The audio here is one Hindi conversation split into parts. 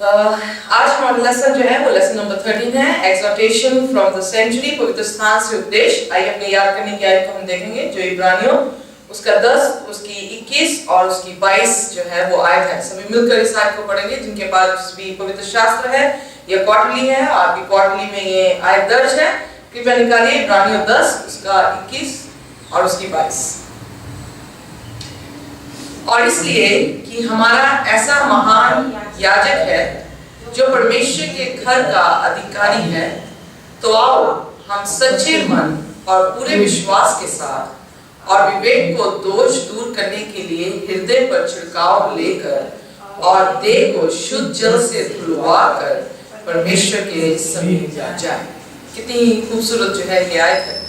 आज हमारा लेसन जो है वो लेसन नंबर 13 है, एक्सहॉर्टेशन फ्रॉम द सेंचुरी, पवित्र स्थान से उपदेश। आइए अपने याद करने की आयत को हम देखेंगे जो इब्रानियों उसका 10, उसकी 21 और उसकी 22 जो है वो आयत है। सभी मिलकर इस आयत को पढ़ेंगे जिनके पास भी पवित्र शास्त्र है या क्वार्टरली है। आपकी क्वार्टरली में ये आयत दर्ज है, कृपया निकालिए इब्रानियों 10 उसका 21 और उसकी 22। और इसलिए कि हमारा ऐसा महान याजक है जो परमेश्वर के घर का अधिकारी है, तो आओ हम सच्चे मन और पूरे विश्वास के साथ और विवेक को दोष दूर करने के लिए हृदय पर छिड़काव लेकर और देह को शुद्ध जल से धुलवा कर परमेश्वर के समीप जाए। कितनी खूबसूरत जो है ये आयत है।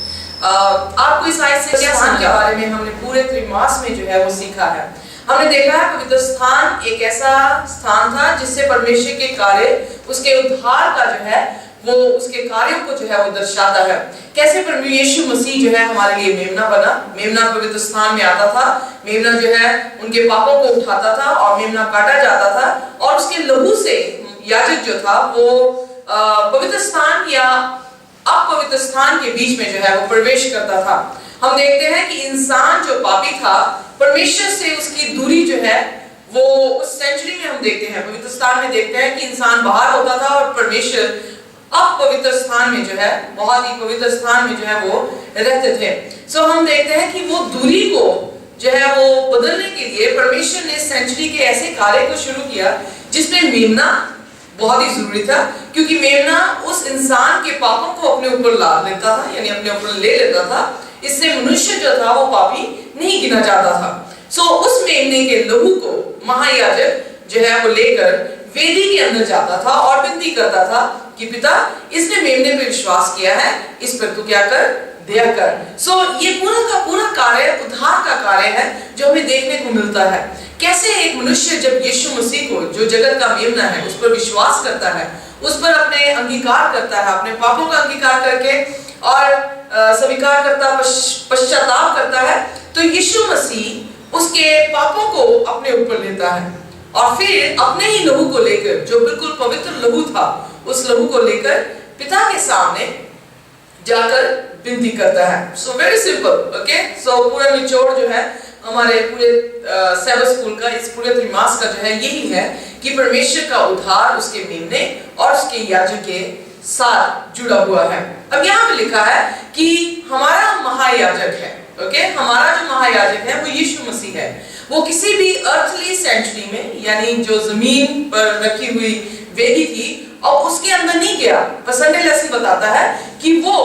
आपको इस आयत से क्या स्थान के बारे में हमने पूरे त्रिमास में जो है वो सीखा है। हमने देखा है पवित्र स्थान एक ऐसा स्थान था जिससे परमेश्वर के कार्य, उसके उद्धार का जो है वो उसके कार्यों को जो है वो दर्शाता है। कैसे प्रभु यीशु मसीह जो है हमारे लिए मेमना बना। मेमना पवित्र स्थान में आता था, मेमना जो है उनके पापों को उठाता था और मेमना काटा जाता था और उसके लहू से याजक जो था वो पवित्र स्थान या अपवित्र स्थान के बीच में जो है वो प्रवेश करता था। हम देखते हैं कि इंसान जो पापी था, परमेश्वर से उसकी दूरी जो है वो उस सेंचुरी में हम देखते हैं, पवित्र स्थान में देखते हैं कि इंसान बाहर होता था और परमेश्वर अपवित्र स्थान में जो है, बहुत ही पवित्र स्थान में जो है वो रहते थे। सो हम देखते हैं कि वो दूरी को जो है वो बदलने के लिए परमेश्वर ने सेंचुरी के ऐसे कार्य को शुरू किया जिसमें मेमना बहुत ही जरूरी था, क्योंकि मेमना उस इंसान के पापों को अपने ऊपर ला लेता था, यानी अपने ऊपर ले लेता था। इससे मनुष्य जो था वो पापी नहीं गिना जाता था। सो उस मेमने के लहू को महायाजक जो है वो लेकर वेदी के अंदर जाता था और विनती करता था कि पिता, इसने मेमने पे विश्वास किया है, इस पर तू क्या कर, दया कर। सो ये पूरा का पूरा कार्य उद्धार का कार्य है जो हमें देखने को मिलता है। कैसे एक मनुष्य जब यीशु मसीह को, जो जगत का मेमना है, उस पर विश्वास करता है, उस पर अपने अंगीकार करता है, अपने पापों का अंगीकार करके और स्वीकार करता, पश्चाताप करता है, तो यीशु मसीह उसके पापों को अपने ऊपर लेता है और फिर अपने ही लहू को लेकर, जो बिल्कुल पवित्र लहू था, उस लहू को लेकर पिता के सामने जाकर विनती करता है। So very simple, okay. So पूरा निचोड़ जो है हमारे पूरे सेबत स्कूल का, इस पूरे त्रिमास का जो है यही है कि परमेश्वर का उद्धार उसके मेमने और उसके याजक के साथ जुड़ा हुआ है। अब यहाँ पे लिखा है कि हमारा महायाजक है, ओके। हमारा जो महायाजक है वो यीशु मसीह है। वो किसी भी अर्थली सेंचुरी में, यानी जो जमीन पर रखी हुई वेदी थी, और उसके अंदर नहीं गया। संडे लेसन बताता है कि वो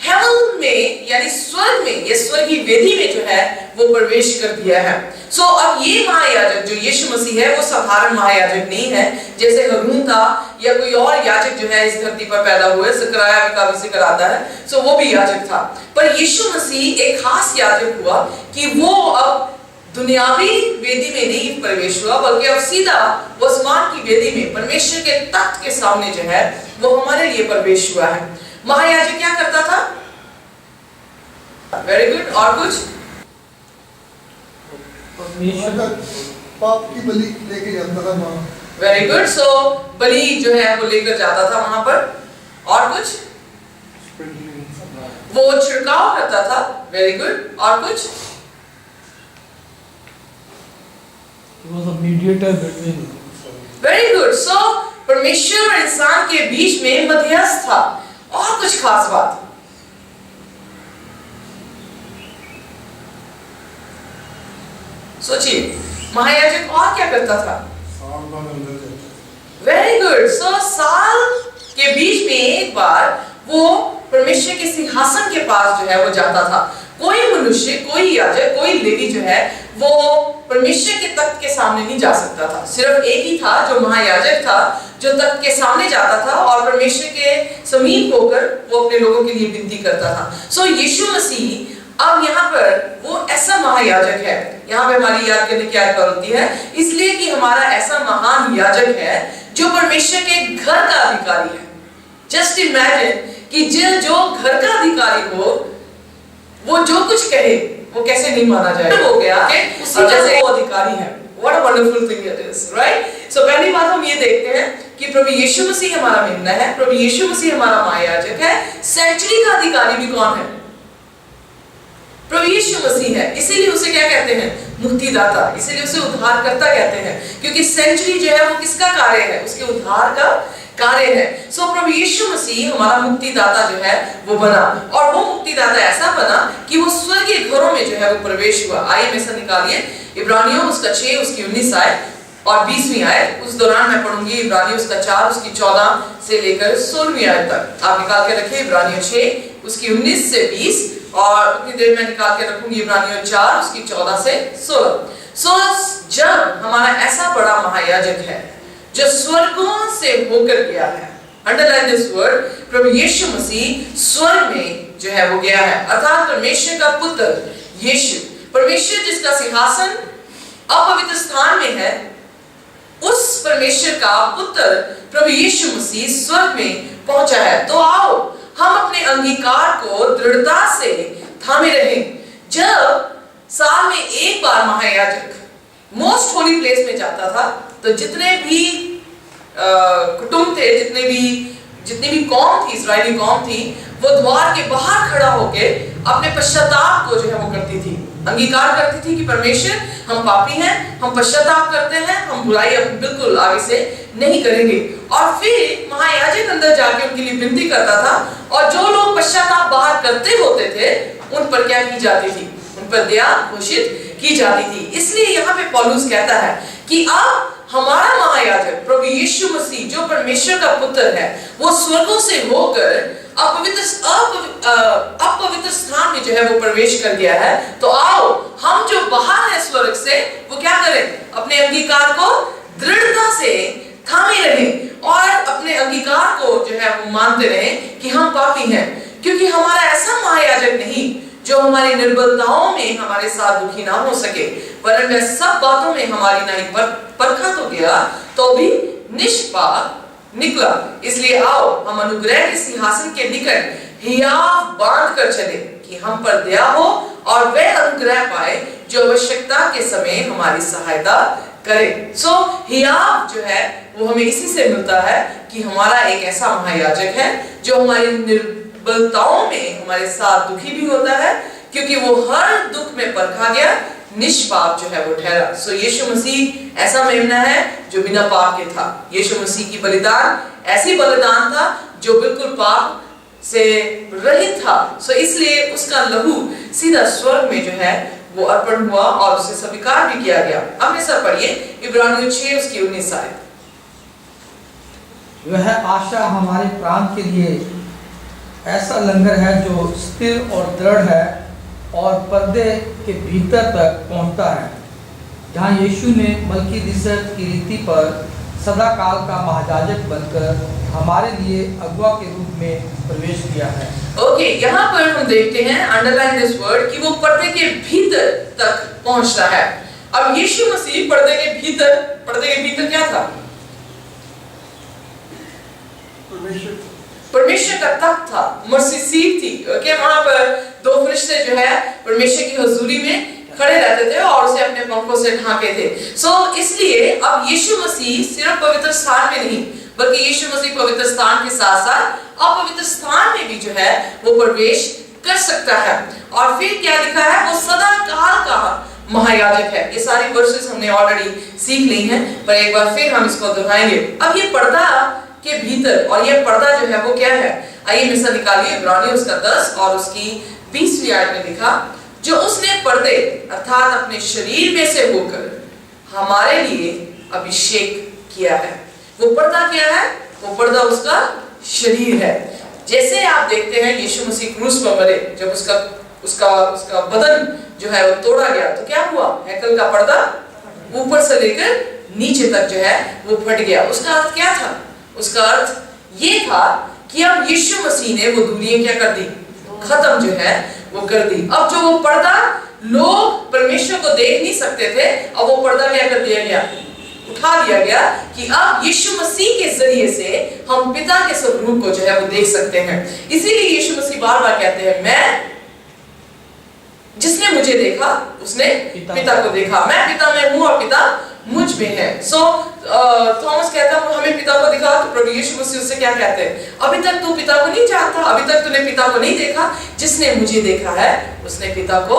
हेवन में, यानी स्वर्ग में, ये स्वर्गीय वेदी में जो है वो प्रवेश कर दिया है। सो अब ये महायाजक जो यीशु मसीह है वो साधारण महायाजक नहीं है, जैसे हारून था या कोई और याजक जो है इस धरती पर पैदा हुए। ज़करयाह का भी जिक्र आता है, सो वो भी याजक था। पर यीशु मसीह एक खास याजक हुआ कि वो अब दुनियावी वेदी में नहीं प्रवेश हुआ, बल्कि अब सीधा आसमान की वेदी में परमेश्वर के तख्त के सामने जो है वो हमारे लिए प्रवेश हुआ है। महायाजक क्या करता था? Very good. और कुछ? पाप की बलि लेके जाता था वहां। Very good. सो बलि जो है वो लेकर जाता था वहां पर। और कुछ? वो छिड़काव करता था। Very good. और कुछ? Very good. सो परमेश्वर और इंसान के बीच में मध्यस्थ था। और कुछ खास बात? सोचिए, महायाजक और क्या करता था? Very good. सो साल के बीच में एक बार वो परमेश्वर के सिंहासन के पास जो है वो जाता था। कोई मनुष्य, कोई याजक, कोई लेवी जो है वो परमेश्वर के तख्त के सामने नहीं जा सकता था। सिर्फ एक ही था जो महायाजक था, जो तख्त के सामने जाता था और परमेश्वर के समीप होकर वो अपने लोगों के लिए विनती करता था। सो यीशु मसीह अब यहाँ पर वो ऐसा महायाजक है। यहाँ पे हमारी याद करने की आयत होती है, इसलिए कि हमारा ऐसा महान याजक है जो परमेश्वर के घर का अधिकारी है। जस्ट इमेजिन कि जो घर का अधिकारी हो, वो जो कुछ कहे वो कैसे नहीं माना जाए। हो गया जैसे वो अधिकारी है, What a wonderful thing it is, right? So पहली बात हम ये देखते हैं कि प्रभु यीशु मसीह हमारा मेमना है, प्रभु यीशु मसीह हमारा महायाजक है। सेंचुरी का अधिकारी भी कौन है? प्रभु यीशु मसीह है। इसीलिए उसे क्या कहते हैं? मुक्तिदाता। इसीलिए उसे उद्धारकर्ता कहते हैं, क्योंकि सेंचुरी जो है वो किसका कार्य है? उसके उद्धार का कार्य है। सो प्रभु यीशु मसीह हमारा मुक्तिदाता जो है वो बना, और वो मुक्तिदाता ऐसा बना कि वो स्वर्गीय घरों में जो है वो प्रवेश हुआ। आइए में से निकालिए इब्रानियों उसका 6 उसकी 19 आयत और 20वीं आयत। उस दौरान मैं पढ़ूंगी इब्रानियों उसका 4 उसकी 14 से लेकर 16वीं आयत तक। आप निकाल के रखिए इब्रानियों 6 उसकी 19 से 20, और उतनी देर में निकाल के रखूंगी इब्रानियों 4 उसकी 14 से 16। सो जब हमारा ऐसा बड़ा महायाजक है जो स्वर्गों से होकर गया है, अंडरलाइन दिस वर्ड, प्रभु यीशु मसीह स्वर्ग में जो है वो गया है, अर्थात परमेश्वर का पुत्र यीशु, परमेश्वर जिसका सिंहासन अपवित्र स्थान में है, उस परमेश्वर का पुत्र प्रभु यीशु मसीह स्वर्ग में पहुंचा है। तो आओ हम अपने अंगीकार को दृढ़ता से थामे रहें। जब साल में एक बार महायाजक मोस्ट होली प्लेस में जाता था, तो जितने भी कुटुंब थे, जितनी भी कौम थी, इस्राएली कौम थी, वो द्वार के बाहर खड़ा होके अपने पश्चाताप को जो है वो करती थी, अंगीकार करती थी कि परमेश्वर हम पापी हैं, हम पश्चाताप करते हैं, हम बुराई अब बिल्कुल आगे से नहीं करेंगे। और फिर महायाजक अंदर जाके उनके लिए विनती करता था, और जो लोग पश्चाताप बाहर करते होते थे उन पर क्या की जाती थी? उन पर दया घोषित की जाती थी। इसलिए यहाँ पे पौलुस कहता है कि अब हमारा महायाजक प्रभु यीशु मसीह जो परमेश्वर का पुत्र है, वो स्वर्गों से होकर अपवित्र स्थान में जो है वो प्रवेश कर गया है। तो आओ हम जो बाहर है स्वर्ग से, वो क्या करें? अपने अंगीकार को दृढ़ता से थामे रहें और अपने अंगीकार को जो है वो मानते रहें कि हम पापी हैं, क्योंकि हमारा ऐसा महायाजक नहीं जो हमारी निर्बलताओं में हमारे साथ दुखी ना हो सके, वरन वह सब बातों में हमारी नहीं परखा तो गया तो भी निष्पाप निकला। इसलिए आओ हम अनुग्रह के सिंहासन के निकट हियाव बांध कर चले कि हम पर दया हो और वह अनुग्रह पाए जो आवश्यकता के समय हमारी सहायता करे। सो हियाव जो है वो हमें इसी से मिलता है कि हमारा एक ऐसा महायाजक है जो हमारी निर्बलताओं में हमारे साथ दुखी भी होता है, क्योंकि वो हर दुख में परखा गया, निष्पाप जो है वो ठहरा। सो यीशु मसीह ऐसा मेमना है जो बिना पाप के था। यीशु मसीह की बलिदान ऐसी बलिदान था जो बिल्कुल पाप से रहित था। सो इसलिए उसका लहू सीधा स्वर्ग में जो है वो अर्पण हुआ और उसे स्वीकार भी किया गया। अब में सब पढ़िए इब्रानियों 6 उसकी 19 आयत। वह आशा हमारे प्राण के लिए ऐसा लंगर है जो स्थिर और दृढ़ है और पर्दे के भीतर तक पहुंचता है, जहां यीशु ने मलकीदिसक की रीति पर सदा काल का महायाजक बनकर हमारे लिए अगुआ के रूप में प्रवेश किया है। ओके, यहाँ पर हम देखते हैं अंडरलाइन दिस वर्ड कि वो पर्दे के भीतर तक पहुंचता है। अब यीशु मसीह पर्दे के भीतर क्या था? परमेश्वर का तख्त था, मर्सी सीट थी। ओके, वहां पर 2 फरिश्ते जो है परमेश्वर की हुजूरी में खड़े रहते थे और उसे अपने पंखों से ढांके थे। सो इसलिए अब यीशु मसीह सिर्फ पवित्र स्थान में नहीं, बल्कि यीशु मसीह पवित्र स्थान के साथ साथ अपवित्र स्थान में भी जो है वो प्रवेश कर सकता है। और फिर क्या लिखा है? वो सदा काल का महायाजक है। ये सारी वर्सेस हमने ऑलरेडी सीख ली हैं, पर एक बार फिर हम इसको दोहराएंगे। अब ये पर्दा के भीतर, और ये पर्दा जो है वो क्या है? आइए मिसल निकालिए इब्रानियों उसका 10 और उसकी 20वीं आयत में लिखा, जो उसने पर्दे अर्थात अपने शरीर में से होकर हमारे लिए अभिषेक किया है। वो पर्दा क्या है? वो पर्दा उसका शरीर है। जैसे आप देखते हैं यीशु मसीह क्रूस पर मरे, जब उसका बदन जो है वो तोड़ा गया, तो क्या हुआ? हैकल का पर्दा ऊपर से लेकर नीचे तक जो है वो फट गया। उसका अर्थ क्या था? उसका अर्थ ये था कि अब यीशु मसीह ने वो दुनिया क्या कर दी? खत्म जो है वो कर दी। अब जो वो पर्दा लोग परमेश्वर को देख नहीं सकते थे, अब वो पर्दा क्या कर दिया गया? उठा दिया गया कि अब यीशु मसीह के जरिए से हम पिता के स्वरूप को जो है वो देख सकते हैं। इसीलिए यीशु मसीह बार बार कहते हैं, मैं जिसने मुझे देखा उसने पिता को देखा, मैं पिता में हूँ और पिता मुझ में है। सो थॉमस कहता है हमें पिता को दिखा, तो प्रभु यीशु मसीह उससे क्या कहते हैं, अभी तक तू पिता को नहीं जानता, अभी तक तूने पिता को नहीं देखा, जिसने मुझे देखा है उसने पिता को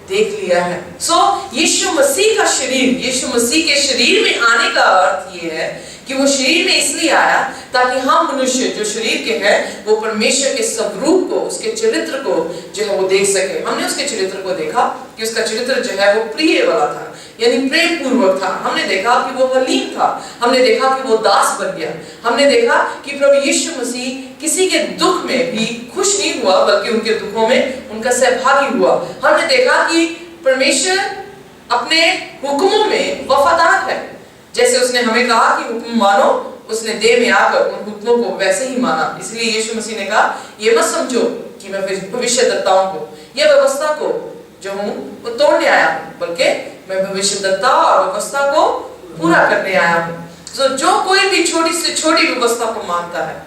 देख लिया है। सो यीशु मसीह का शरीर, यीशु मसीह के शरीर में आने का अर्थ ये है कि वो शरीर में इसलिए आया ताकि हम मनुष्य जो शरीर के हैं वो परमेश्वर के स्वरूप को, उसके चरित्र को जो है वो देख सके। हमने उसके चरित्र को देखा कि उसका चरित्र जो है वो प्रिय वाला था, यानी प्रेम पूर्वक था। हमने देखा कि वो हलीम था, हमने देखा कि वो दास बन गया, हमने देखा कि प्रभु यीशु मसीह किसी के दुख में भी खुश नहीं हुआ बल्कि उनके दुखों में उनका सहभागी हुआ। हमने देखा कि परमेश्वर अपने हुक्मों में वफादार है, जैसे उसने हमें कहा कि हुक्म मानो, उसने देह में आकर उन हुक्मों को वैसे ही माना। इसलिए यीशु मसीह ने कहा ये मत समझो कि मैं भविष्यद्वक्ताओं को या व्यवस्था को जो हूँ वो तोड़ने आया हूँ, बल्कि मैं भविष्यद्वक्ता और व्यवस्था को पूरा करने आया हूँ। तो जो कोई भी छोटी से छोटी व्यवस्था को मानता है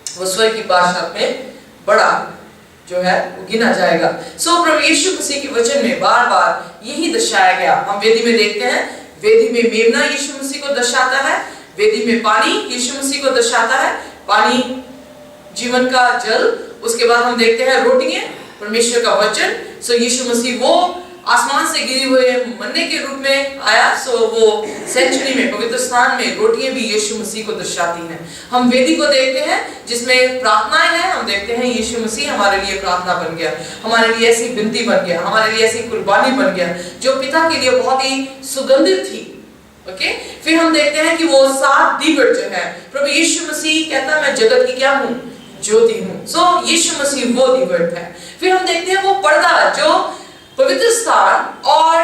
वो स्वर्ग की बादशाह में बड़ा जो है वो गिना जाएगा। सो प्रभु यीशु मसीह के वचन में बार बार यही दर्शाया गया। हम वेदी में देखते हैं, वेदी में मेमना यीशु मसीह को दर्शाता है, वेदी में पानी यीशु मसीह को दर्शाता है, पानी जीवन का जल। उसके बाद हम देखते हैं रोटियां, परमेश्वर का वचन। सो यीशु मसीह वो आसमान से गिरी हुए मन्ने के रूप में आया। सो वो सेंचुरी में, पवित्र स्थान में रोटियां भी यीशु मसीह को दर्शाती हैं। हम वेदी को देखते हैं जिसमें प्रार्थनाएं हैं, हम देखते हैं यीशु मसीह हमारे लिए प्रार्थना बन गया, हमारे लिए ऐसी विनती बन गया, हमारे लिए ऐसी कुर्बानी बन गया जो पिता के लिए बहुत ही सुगंधित थी। ओके, फिर हम देखते हैं कि वो 7 दीवट जो है, प्रभु यीशु मसीह कहता है मैं जगत की क्या हूँ, ज्योति हूँ। सो यीशु मसीह वो दीवट है। फिर हम देखते हैं वो पर्दा जो पवित्र स्थान और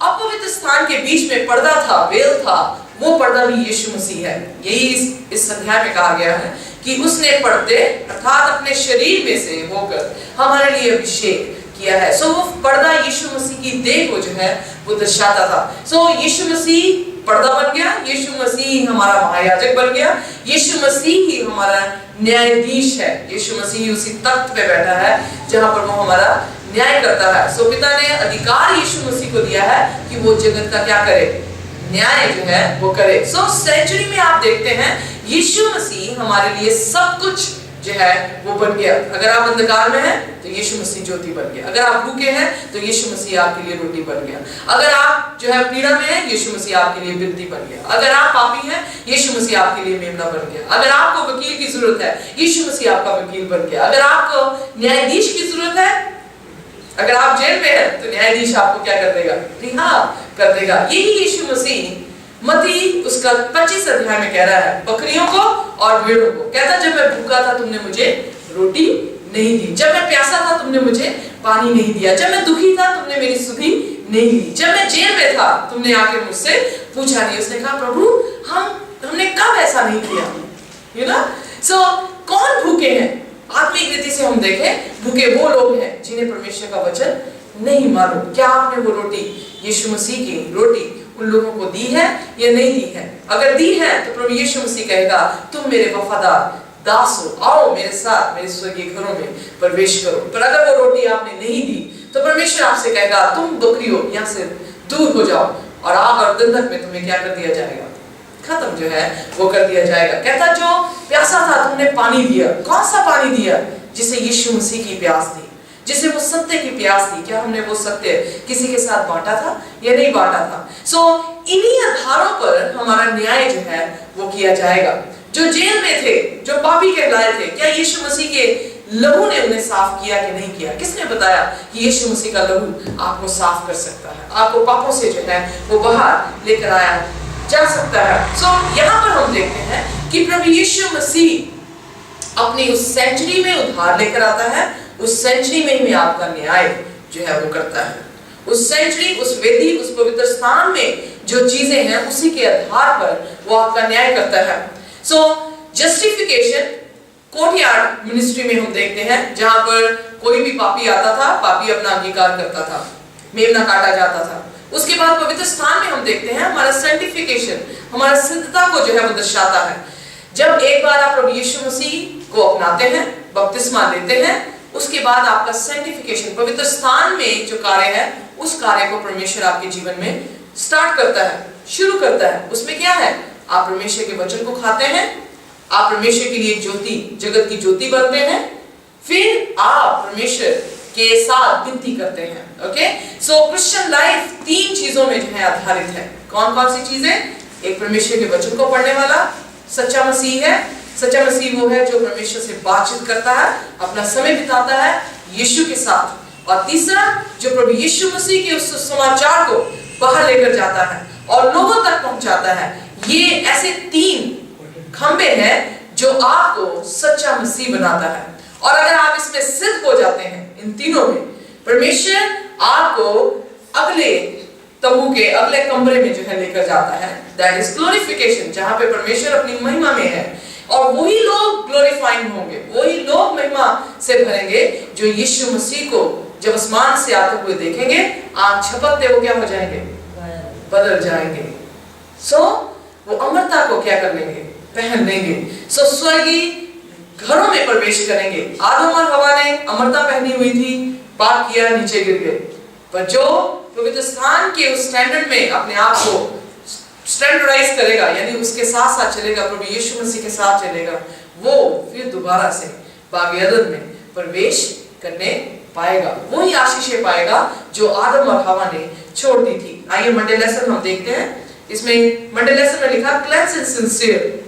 अपवित्र स्थान के बीच में पर्दा था, वेल था, वो पर्दा भी यीशु मसीह है। यही इस अध्याय में कहा गया है कि उसने पर्दे अर्थात अपने शरीर में से होकर हमारे लिए अभिषेक किया है। सो वो पर्दा यीशु मसीह की देह को जो है वो दर्शाता था। सो यीशु मसीह पर्दा बन गया, यीशु मसीह हमारा महायाजक बन गया, यीशु मसीह ही हमारा न्यायाधीश है। यीशु मसीह उसी तख्त पे बैठा है जहां पर वो हमारा न्याय करता है। सो पिता ने अधिकार यीशु मसीह को दिया है कि वो जगत का क्या करे, न्याय जो है वो करे। सो सेंचुरी में आप देखते हैं यीशु मसीह हमारे लिए सब कुछ जो है वो बन गया। अगर आप अंधकार में हैं तो यीशु मसीह ज्योति बन गया, अगर आप भूखे हैं तो यीशु मसीह आपके लिए रोटी बन गया, अगर आप जो है पीड़ा में हैं यीशु मसीह आपके लिए बिरती बन गया, अगर आप पापी हैं यीशु मसीह आपके लिए मेमना बन गया, अगर आपको वकील की जरूरत है यीशु मसीह आपका वकील बन गया, अगर आपको न्यायाधीश की जरूरत है, अगर आप जेल में हैं तो न्यायाधीश आपको क्या कर देगा, रिहा कर देगा। यही यीशु मसीह मत्ती उसका 25 अध्याय में कह रहा है, बकरियों को और भेड़ों को। कहता जब मैं भूखा था तुमने मुझे रोटी नहीं दी, जब मैं प्यासा था तुमने मुझे पानी नहीं दिया, जब मैं दुखी था तुमने मेरी सुधि नहीं ली, जब मैं जेल में था तुमने आके मुझसे पूछा नहीं। उसने कहा प्रभु हमने कब ऐसा नहीं किया, यू नो। सो कौन भूखे हैं? आत्मिक रीति से हम देखें, भूखे वो लोग हैं जिन्हें परमेश्वर का वचन नहीं मालूम। क्या आपने वो रोटी, यीशु मसीह की रोटी उन लोगों को दी है या नहीं दी है? अगर दी है तो प्रभु यीशु मसीह कहेगा तुम मेरे वफादार दास हो, आओ मेरे साथ मेरे स्वर्गीय घरों में प्रवेश करो। पर अगर वो रोटी आपने नहीं दी तो परमेश्वर आपसे कहेगा तुम बकरियों यहाँ से दूर हो जाओ, और आग और गंधक में तुम्हें क्या कर दिया जाएगा, खत्म जो है वो कर दिया जाएगा। कहता जो प्यासा था तुमने पानी दिया। कौन सा पानी दिया? जिसे यीशु मसीह की प्यास थी, जिसे वो सत्य की प्यास थी। क्या हमने वो सत्य किसी के साथ बांटा था या नहीं बांटा था? सो इन्हीं आधारों पर हमारा न्याय जो है वो किया जाएगा। जो जेल में थे, जो पापी कहलाए थे, क्या यीशु मसीह के लहू ने उन्हें साफ किया कि नहीं किया? किसने बताया कि यीशु मसीह का लहू आपको साफ कर सकता है, आपको पापों से जो है वो बाहर लेकर आया जा सकता है। सो यहाँ पर हम देखते हैं कि प्रभु यीशु मसीह अपनी उस सेंचुरी में उद्धार लेकर आता है, उस सेंचुरी में ही आपका न्याय जो है वो करता है। उस सेंचुरी, उस वेदी, उस पवित्र स्थान में जो चीजें हैं उसी के आधार पर वो आपका न्याय करता है। सो जस्टिफिकेशन कोर्टयार्ड मिनिस्ट्री में हम देखते हैं, जहां पर कोई भी पापी आता था, पापी अपना अंगीकार करता था, मेमना काटा जाता था। उसके बाद पवित्र स्थान में हम देखते हैं हमारा सेंटिफिकेशन, हमारा सिद्धता को जो है वो दर्शाता है। जब एक बार आप प्रभु यीशु मसीह को अपनाते हैं, बपतिस्मा लेते हैं, उसके बाद आपका सेंटिफिकेशन, पवित्र स्थान में जो कार्य है उस कार्य को परमेश्वर आपके जीवन में स्टार्ट करता है, शुरू करता है। उसमें क्या है? आप परमेश्वर के वचन को खाते हैं, आप परमेश्वर के लिए ज्योति, जगत की ज्योति बनते हैं, फिर आप परमेश्वर के साथ विनती करते हैं। ओके, सो क्रिश्चियन लाइफ 3 चीजों में जो है आधारित है। कौन कौन सी चीजें? एक परमेश्वर के वचन को पढ़ने वाला सच्चा मसीह है। सच्चा मसीह वो है जो परमेश्वर से बातचीत करता है, अपना समय बिताता है यीशु के साथ। और तीसरा, जो प्रभु यीशु मसीह के उस समाचार को बाहर लेकर जाता है और लोगों तक पहुंचाता है। ये ऐसे 3 खंबे हैं जो आपको सच्चा मसीह बनाता है। और अगर आप इसमें सिद्ध हो जाते हैं इन तीनों में, परमेश्वर आपको अगले तंबू के अगले कमरे में जो है लेकर जाता है, दैट इज ग्लोरिफिकेशन, जहां पे परमेश्वर अपनी महिमा में है। और वही लोग ग्लोरीफाइंग होंगे, वही लोग महिमा से भरेंगे जो यीशु मसीह को जब आसमान से आते हुए देखेंगे, आंख झपकते वो क्या हो जाएंगे? बदल जाएंगे। सो वो अमरता को क्या कर लेंगे? पहन लेंगे। सो स्वर्गीय घरों में प्रवेश करेंगे। आदम और हवा ने अमरता पहनी हुई थी, पाप किया, नीचे गिर गए। पर जो पवित्र स्थान के उस स्टैंडर्ड में अपने आप को स्टैंडर्डाइज करेगा, यानी उसके साथ साथ चलेगा, प्रभु यीशु मसीह के साथ चलेगा, वो फिर दोबारा से बाग एदन में प्रवेश करने पाएगा, वही आशीषें पाएगा जो आदम और हवा ने छोड़ दी थी। आइए मंडे लेसन हम देखते हैं। इसमें मंडे लेसन में लिखा क्लेंस एंड सिंसियर।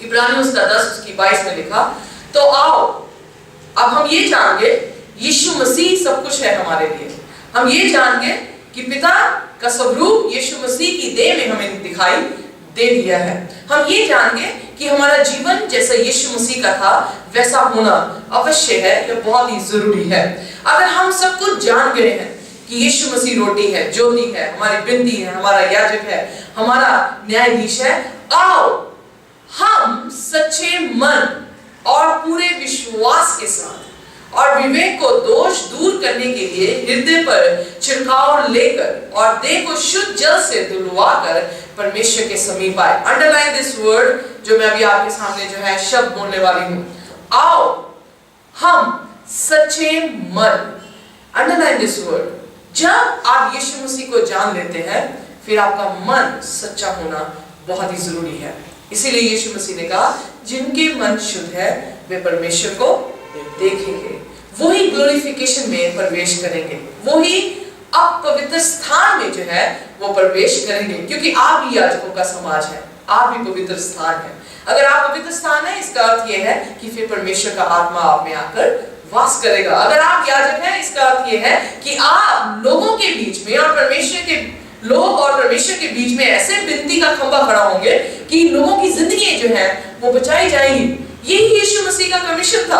इब्रानियों 10:22 में लिखा, तो आओ अब हम ये जानेंगे यीशु मसीह सब कुछ है हमारे लिए। हम ये जानेंगे कि पिता का स्वरूप यीशु मसीह की देह में हमें दिखाई दे दिया है। हम ये जानेंगे कि हमारा जीवन जैसा यीशु मसीह का था वैसा होना अवश्य है, यह बहुत ही जरूरी है। अगर हम सब कुछ जान गए हैं कि यीशु मसीह रोटी है, ज्योति है, हमारी बिंदी है, हमारा याजक है, हमारा न्यायाधीश है, आओ हम सच्चे मन और पूरे विश्वास के साथ और विवेक को दोष दूर करने के लिए हृदय पर छिड़काव लेकर और देह को शुद्ध जल से धुलवाकर परमेश्वर के समीप आए। अंडरलाइन दिस वर्ड, जो मैं अभी आपके सामने जो है शब्द बोलने वाली हूं। आओ हम सच्चे मन। Underline this word. जब आप यीशु मसीह को जान लेते हैं, फिर आपका मन सच्चा होना बहुत ही जरूरी है। इसीलिए यीशु मसीह ने कहा, जिनके मन शुद्ध है वे परमेश्वर को देखेंगे, वही ग्लोरिफिकेशन में प्रवेश करेंगे, वही अब पवित्र स्थान में जो है वो प्रवेश करेंगे, क्योंकि आप भी याजकों का समाज है, आप भी पवित्र स्थान है। अगर आप पवित्र स्थान है, इसका अर्थ यह है कि फिर परमेश्वर का आत्मा आप में आकर वास करेगा। अगर आप याजक हैं, इसका अर्थ यह है कि आप लोगों के बीच में और परमेश्वर के लोग और परमेश्वर के बीच में ऐसे विनती का खंभा खड़ा होंगे कि लोगों की जिंदगी जो है वो बचाई जाएगी। यही यीशु मसीह का कमीशन था,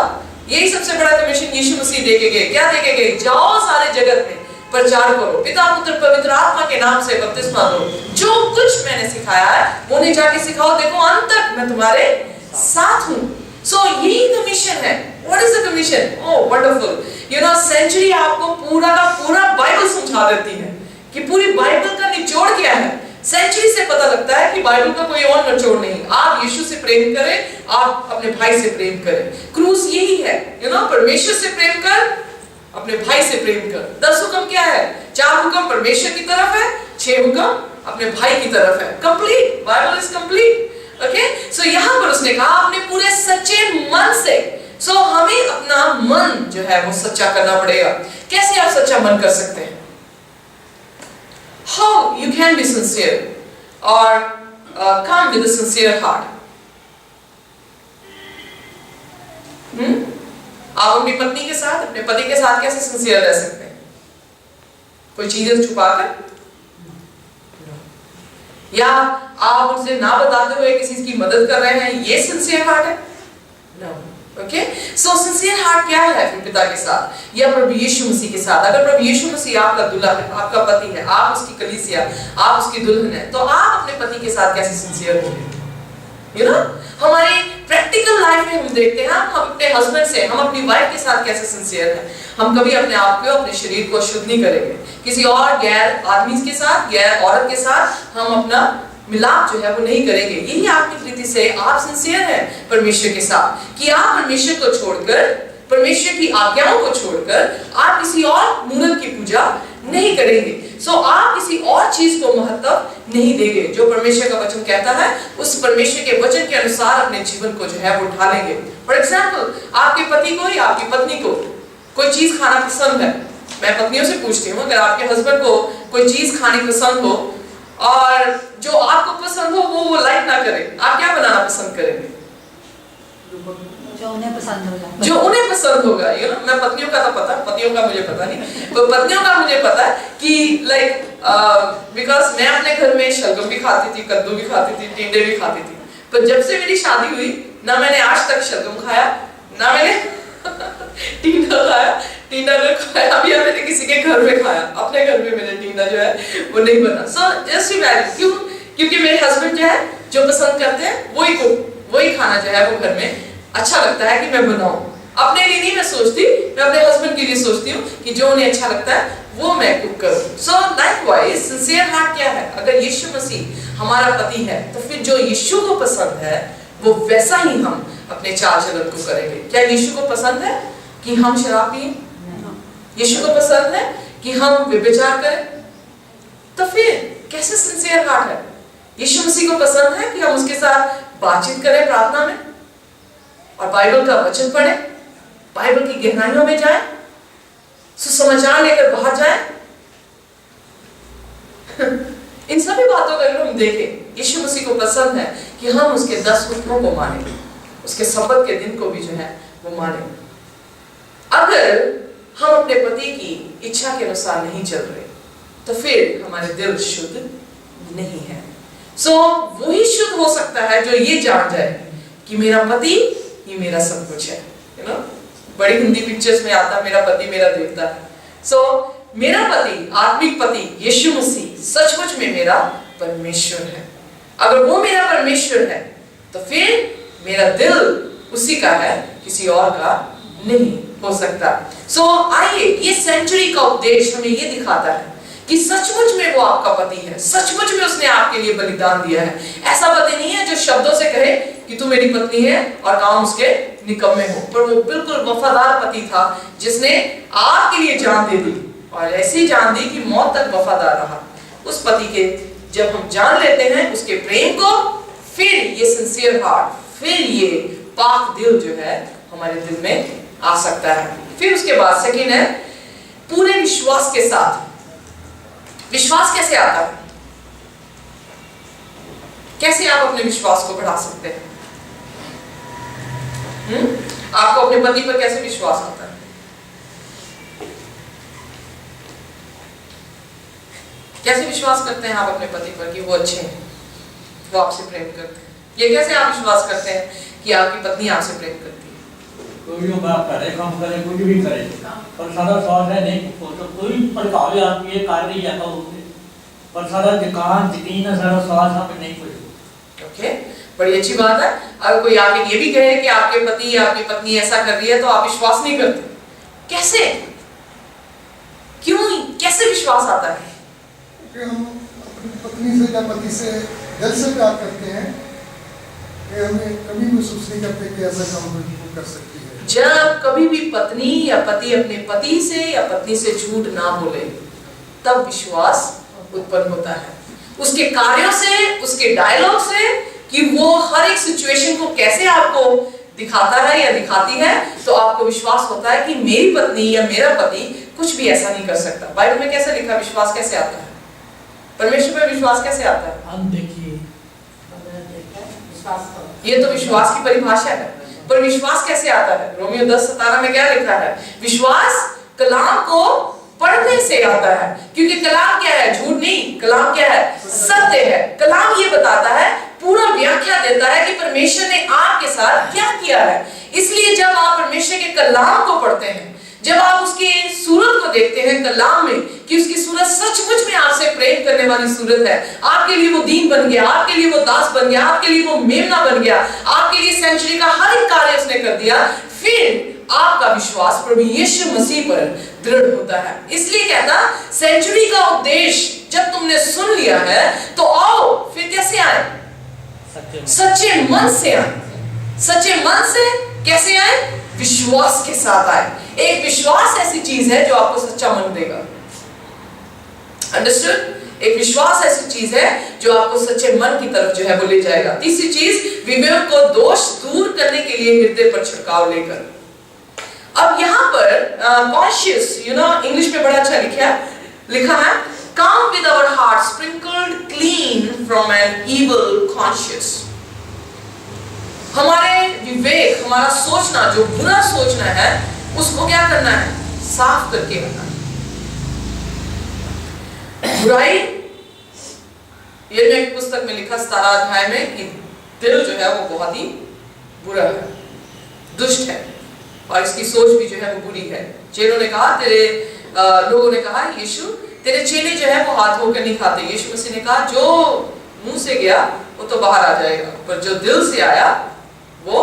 यही सबसे बड़ा कमीशन यीशु मसीह देके गए। क्या देके गए? जाओ सारे जगत में प्रचार करो, पिता पुत्र पवित्र आत्मा के नाम से बपतिस्मा दो, जो कुछ मैंने सिखाया है उन्हें जाके सिखाओ, देखो अंत तक मैं तुम्हारे साथ हूं। सो यही कमीशन है। What is the commission? Oh wonderful. You know, century आपको पूरा का पूरा बाइबल समझा देती है कि पूरी बाइबल का निचोड़ क्या है। सेंचुरी से पता लगता है कि बाइबल का कोई और निचोड़ नहीं। आप यीशु से प्रेम करें, आप अपने भाई से प्रेम करें। क्रूस यही है, यू नो, परमेश्वर से प्रेम कर, अपने भाई से प्रेम कर। 10 हुक्म क्या है? 4 हुक्म परमेश्वर की तरफ है, 6 हुक्म अपने भाई की तरफ है। Complete, Bible is complete. Okay, so यहां पर उसने कहा अपने पूरे सच्चे मन से। सो हमें अपना मन जो है वो सच्चा करना पड़ेगा। कैसे आप सच्चा मन कर सकते हैं? How you can be sincere or come with a sincere heart? आप अपनी पत्नी के साथ, अपने पति के साथ कैसे सिंसियर रह सकते हैं? कोई चीजें छुपाकर, या आप उनसे ना बताते हुए किसी की मदद कर रहे हैं, ये सिंसियर हार्ट है? No. ओके, सो सिंसियर हार्ट क्या है फिर पिता के साथ या प्रभु यीशु मसीह के साथ? अगर प्रभु यीशु मसीह आपका दूल्हा है, आपका पति है, आप उसकी कलीसिया, आप उसकी दुल्हन है, तो आप अपने पति के साथ कैसे सिंसियर होंगे? यू नो, हमारी प्रैक्टिकल लाइफ में हम देखते हैं हम अपने हस्बैंड से, हम अपनी वाइफ के साथ कैसे सिंसियर हैं। हम कभी अपने आप को, अपने शरीर को शुद्ध नहीं करेंगे। किसी और गैर आदमी के साथ, गैर औरत के साथ हम अपना मिलाप जो है वो नहीं करेंगे। यही आत्मिक रीति से आप सिंसियर हैं परमेश्वर के साथ, कि आप परमेश्वर को छोड़कर, परमेश्वर की आज्ञाओं को छोड़कर आप किसी और मूर्त की पूजा नहीं करेंगे। सो आप किसी और चीज को महत्व नहीं देंगे। जो परमेश्वर का वचन कहता है उस परमेश्वर के वचन के अनुसार अपने जीवन को जो है वो ढालेंगे। फॉर एग्जाम्पल, आपके पति को या आपकी पत्नी को कोई चीज खाना पसंद है, मैं पत्नियों से पूछती हूँ, अगर आपके हस्बैंड को कोई चीज खानी पसंद हो और जो आपको पसंद हो वो लाइक ना करे, आप क्या बनाना पसंद करेंगे? जो उन्हें पसंद होगा, जो उन्हें पसंद होगा। मैं पत्नियों का तो पता, पतियों का मुझे पता नहीं, तो पत्नियों का मुझे पता है कि लाइक बिकॉज मैं अपने घर में शलगम भी खाती थी, कद्दू भी खाती थी, टिंडे भी खाती थी, पर जब से मेरी शादी हुई ना मैंने आज तक शलगम खाया, ना मैंने टिंडा खाया, टिंडा नहीं खाया, अभी मैंने किसी के घर में खाया, अपने घर में मैंने टिंडा जो है वो नहीं बना। सो जस्ट इमेजिन, क्यों? क्योंकि मेरे हस्बैंड जो है जो पसंद करते हैं वही खाना जो है वो घर में अच्छा लगता है कि मैं बनाऊं। अपने लिए नहीं मैं सोचती, मैं अपने हस्बैंड के लिए सोचती हूँ कि जो उन्हें अच्छा लगता है वो मैं कुक करूं। सो लाइकवाइज सिंसियर हार्ट क्या है? अगर यीशु मसीह हमारा पति है तो फिर जो यीशु को पसंद है वो वैसा ही हम अपने चाल चलन को करेंगे। क्या यीशु को पसंद है कि हम शराब पिए? यीशु को पसंद है कि हम व्यभिचार करें? तो फिर कैसे सिंसियर हार्ट है? यीशु मसीह को पसंद है कि हम उसके साथ बातचीत करें प्रार्थना में और बाइबल का वचन पढ़ें, बाइबल की गहराइयों में जाएं, सुसमाचार लेकर बाहर जाएं। इन सभी बातों को अगर हम देखें, यीशु मसीह को पसंद है कि हम उसके 10 हुक्मों को मानें, उसके शपथ के दिन को भी जो है वो मानें। अगर हम अपने पति की इच्छा के अनुसार नहीं चल रहे तो फिर हमारे दिल शुद्ध नहीं है। सो वही शुद्ध हो सकता है जो ये जान जाए कि मेरा पति ही मेरा सब कुछ है। बड़ी हिंदी पिक्चर्स में आता है मेरा पति मेरा देवता है। सो मेरा पति, आत्मिक पति यीशु मसीह सचमुच में मेरा परमेश्वर है। अगर वो मेरा परमेश्वर है तो फिर मेरा दिल उसी का है, किसी और का नहीं हो सकता। सो आइए, ये सेंचुरी का उपदेश हमें ये दिखाता है कि सचमुच में वो आपका पति है, सचमुच में उसने आपके लिए बलिदान दिया है। ऐसा पति नहीं है जो शब्दों से कहे कि तू मेरी पत्नी है और काम उसके निकम्मे हो, पर वो बिल्कुल वफादार पति था जिसने आपके लिए जान दे दी और ऐसी जान दी कि मौत तक वफादार रहा। उस पति के जब हम जान लेते हैं उसके प्रेम को, फिर ये सिंसियर हार्ट, फिर ये पाक दिल जो है हमारे दिल में आ सकता है। फिर उसके बाद सेकंड है पूरे विश्वास के साथ। विश्वास कैसे आता है? कैसे आप अपने विश्वास को बढ़ा सकते हैं? आपको अपने पति पर कैसे विश्वास आता है? कैसे विश्वास करते हैं आप अपने पति पर कि वो अच्छे हैं, वो आपसे प्रेम करते हैं? ये कैसे आप विश्वास करते हैं कि आपकी पत्नी आपसे प्रेम करती है? कोई बात करे, काम करे, कुछ भी करे, पर सारा स्वाद है नहीं तो कोई प्रभाव आप ये कार्य ही आता होते, पर सारा दुकान जितनी ना सारा स्वाद यहाँ पे नहीं कोई। ओके, बड़ी अच्छी बात है। अगर कोई आके ये भी कहे कि आपके पति या आपकी पत्नी ऐसा कर रही है तो आप विश्वास नहीं करते। कैसे? क्यों? कैसे विश्वास आता है? कि हम अपनी पत्नी से या पति से दिल से प्यार करते हैं कि हमें कभी महसूस नहीं करते कि ऐसा काम वो कर सकती है। जब कभी भी पत्नी या पति अपने पति से या पत्नी से झूठ ना बोले तब विश्वास उत्पन्न होता है। उसके कार्यों से, उसके डायलॉग से, कि वो हर एक सिचुएशन को कैसे आपको दिखाता है या दिखाती है, तो आपको विश्वास होता है कि मेरी पत्नी या मेरा पति कुछ भी ऐसा नहीं कर सकता। बाइबल में कैसे लिखा विश्वास कैसे आता है? परमेश्वर पर विश्वास कैसे आता है? हम देखिए, ये तो विश्वास की परिभाषा है, पर विश्वास कैसे आता है? रोमियो 10:17 में क्या लिखा है? विश्वास कलाम को पढ़ने से आता है, क्योंकि कलाम क्या है? झूठ नहीं, कलाम क्या है? सत्य है। कलाम ये बताता है, पूरा व्याख्या देता है कि परमेश्वर ने आपके साथ क्या किया है। इसलिए जब आप परमेश्वर के कलाम को पढ़ते हैं, जब आप उसकी सूरत को देखते हैं कलाम में कि उसकी सूरत सचमुच में आपसे प्रेम करने वाली सूरत है, आपके लिए वो दीन बन गया, आपके लिए वो दास बन गया, आपके लिए वो मेमना बन गया, आपके लिए सेंचुरी का हर एक कार्य उसने कर दिया, फिर आपका विश्वास प्रभु यीशु मसीह पर दृढ़ होता है। इसलिए कहता सेंचुरी का उपदेश जब तुमने सुन लिया है तो आओ, फिर कैसे आए? सच्चे मन से आए। सच्चे मन से कैसे आए? विश्वास के साथ आए। एक विश्वास ऐसी चीज है जो आपको सच्चा मन देगा। अंडरस्टूड? एक विश्वास ऐसी चीज है जो आपको सच्चे मन की तरफ जो है वो ले जाएगा। तीसरी चीज, विवेक को दोष दूर करने के लिए हृदय पर छिड़काव लेकर। अब यहाँ पर कॉन्शियस, इंग्लिश में बड़ा अच्छा लिखा है, come with our hearts sprinkled clean from an evil conscience। हमारे विवेक, हमारा सोचना, जो बुरा सोचना है, उसको क्या करना है? साफ करके रखना। बुराई, ये मैं एक पुस्तक में लिखा 17 अध्याय में कि दिल जो है वो बहुत ही बुरा है, दुष्ट है, और इसकी सोच भी जो है वो बुरी है। चेलों ने कहा, लोगों ने कहा, यीशु तेरे चेले जो है वो हाथ होकर नहीं खाते। यीशु मसीह ने कहा, जो मुंह से गया वो तो बाहर आ जाएगा, पर जो दिल से आया वो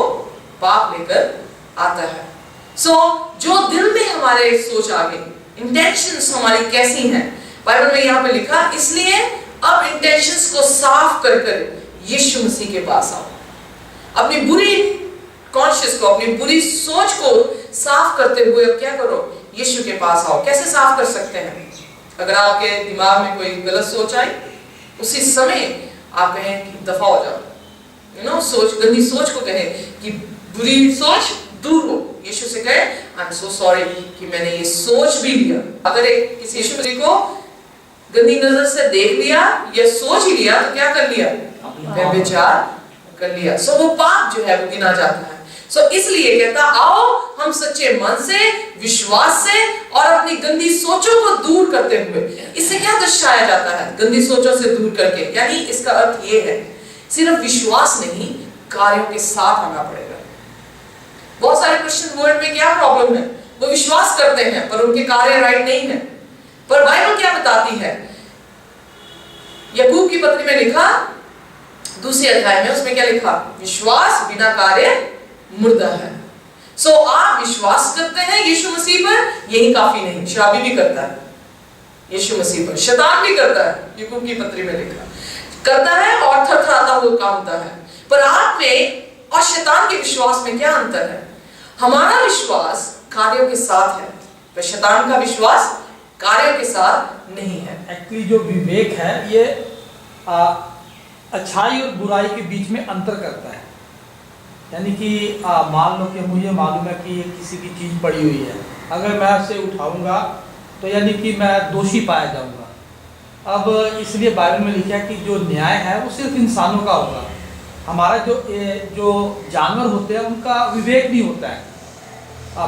पाप लेकर आता है। जो दिल में हमारे सोच आ गई, इंटेंशंस हमारी कैसी हैं, बाइबल में यहाँ पे लिखा, इसलिए अब इंटेंशंस को साफ कर यीशु मसीह के पास आओ। अपनी बुरी कॉन्शियस को, अपनी बुरी सोच को साफ करते हुए अब क्या करो? यीशु के पास आओ। कैसे साफ कर सकते हैं? अगर आपके दिमाग में कोई गलत सोच आई, उसी समय आप कहें कि दफा हो जाओ, गंदी सोच को कहे कि बुरी सोच दूर हो। यीशु से कहे, आई एम सो सॉरी कि मैंने ये सोच भी लिया। अगर किसी यीशु मसीह को गंदी नजर से देख लिया या सोच ही लिया, तो क्या कर लिया? व्यभिचार कर लिया। वो पाप जो है वो गिना जाता है। इसलिए कहता, आओ हम सच्चे मन से, विश्वास से और अपनी गंदी सोचों को दूर करते हुए। इससे क्या दर्शाया जाता है? गंदी सोचों से दूर करके, यानी इसका अर्थ ये है, सिर्फ विश्वास नहीं, कार्यों के साथ आना पड़ेगा। बहुत सारे क्रिश्चियन वर्ल्ड में क्या प्रॉब्लम है? वो विश्वास करते हैं पर उनके कार्य राइट नहीं है। पर बाइबल क्या बताती है? याकूब की पत्री में लिखा, 2 अध्याय में, उसमें क्या लिखा? विश्वास बिना कार्य मुर्दा है। आप विश्वास करते हैं यीशु मसीह पर, यही काफी नहीं, शराबी भी करता है यीशु मसीह पर, शैतान भी करता है, याकूब की पत्री में लिखा, करता है और थरथराता हुआ कांपता है। पर आप में और शैतान के विश्वास में क्या अंतर है? हमारा विश्वास कार्यों के साथ है, पर शैतान का विश्वास कार्यों के साथ नहीं है। एक्चुअली जो विवेक है ये अच्छाई और बुराई के बीच में अंतर करता है। यानी कि मान लो कि मुझे मालूम है कि किसी की चीज़ पड़ी हुई है, अगर मैं उसे उठाऊंगा तो यानी कि मैं दोषी पाया जाऊंगा। अब इसलिए बाइबल में लिखा है कि जो न्याय है वो सिर्फ इंसानों का होगा। हमारा जो जानवर होते हैं उनका विवेक नहीं होता है।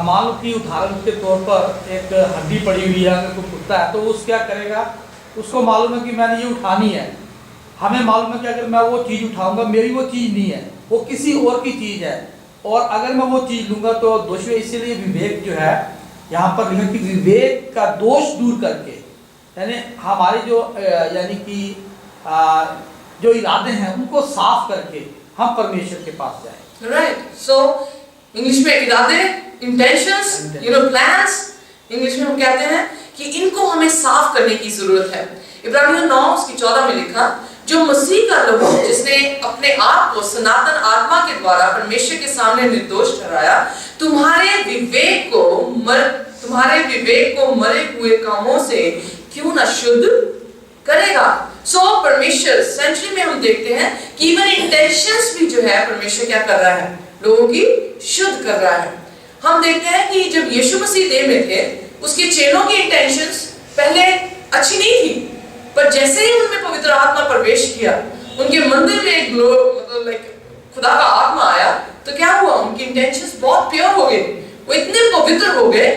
मान लो कि उदाहरण के तौर पर एक हड्डी पड़ी हुई है, अगर कोई कुत्ता है तो उस क्या करेगा? उसको मालूम है कि मैंने ये उठानी है। हमें मालूम है कि अगर मैं वो चीज़ उठाऊंगा, मेरी वो चीज़ नहीं है, वो किसी और की चीज़ है, और अगर मैं वो चीज़ लूँगा तो दोषी है। इसीलिए विवेक जो है यहाँ पर लिखा कि विवेक का दोष दूर करके, यानी हमारे जो यानी कि जो इरादे हैं उनको साफ करके हम परमेश्वर के पास जाएं। राइट। इंग्लिश में इरादे, इंटेंशंस, प्लान्स, इंग्लिश में हम कहते हैं कि इनको हमें साफ करने की जरूरत है। इब्रानियों 9:14 में लिखा, जो मसीह का लहू, जिसने अपने आप को सनातन आत्मा के द्वारा परमेश्वर के सामने निर्दोष ठहराया, तुम्हारे विवेक को मरे हुए कामों से क्यों न शुद्ध करेगा। परमेश्वर सेंचुरी में हम देखते हैं कि इवन इंटेंशंस भी जो है परमेश्वर क्या कर रहा है? लोगों की शुद्ध कर रहा है। हम देखते हैं कि जब यीशु मसीह देह में थे, उसके चेलों की इंटेंशंस पहले अच्छी नहीं थी, पर जैसे ही उनमें पवित्र आत्मा प्रवेश किया, उनके मंदिर में एक खुदा का आत्मा आया, तो क्या हुआ? उनकी इंटेंशंस बहुत प्योर हो गए, वो इतने पवित्र हो गए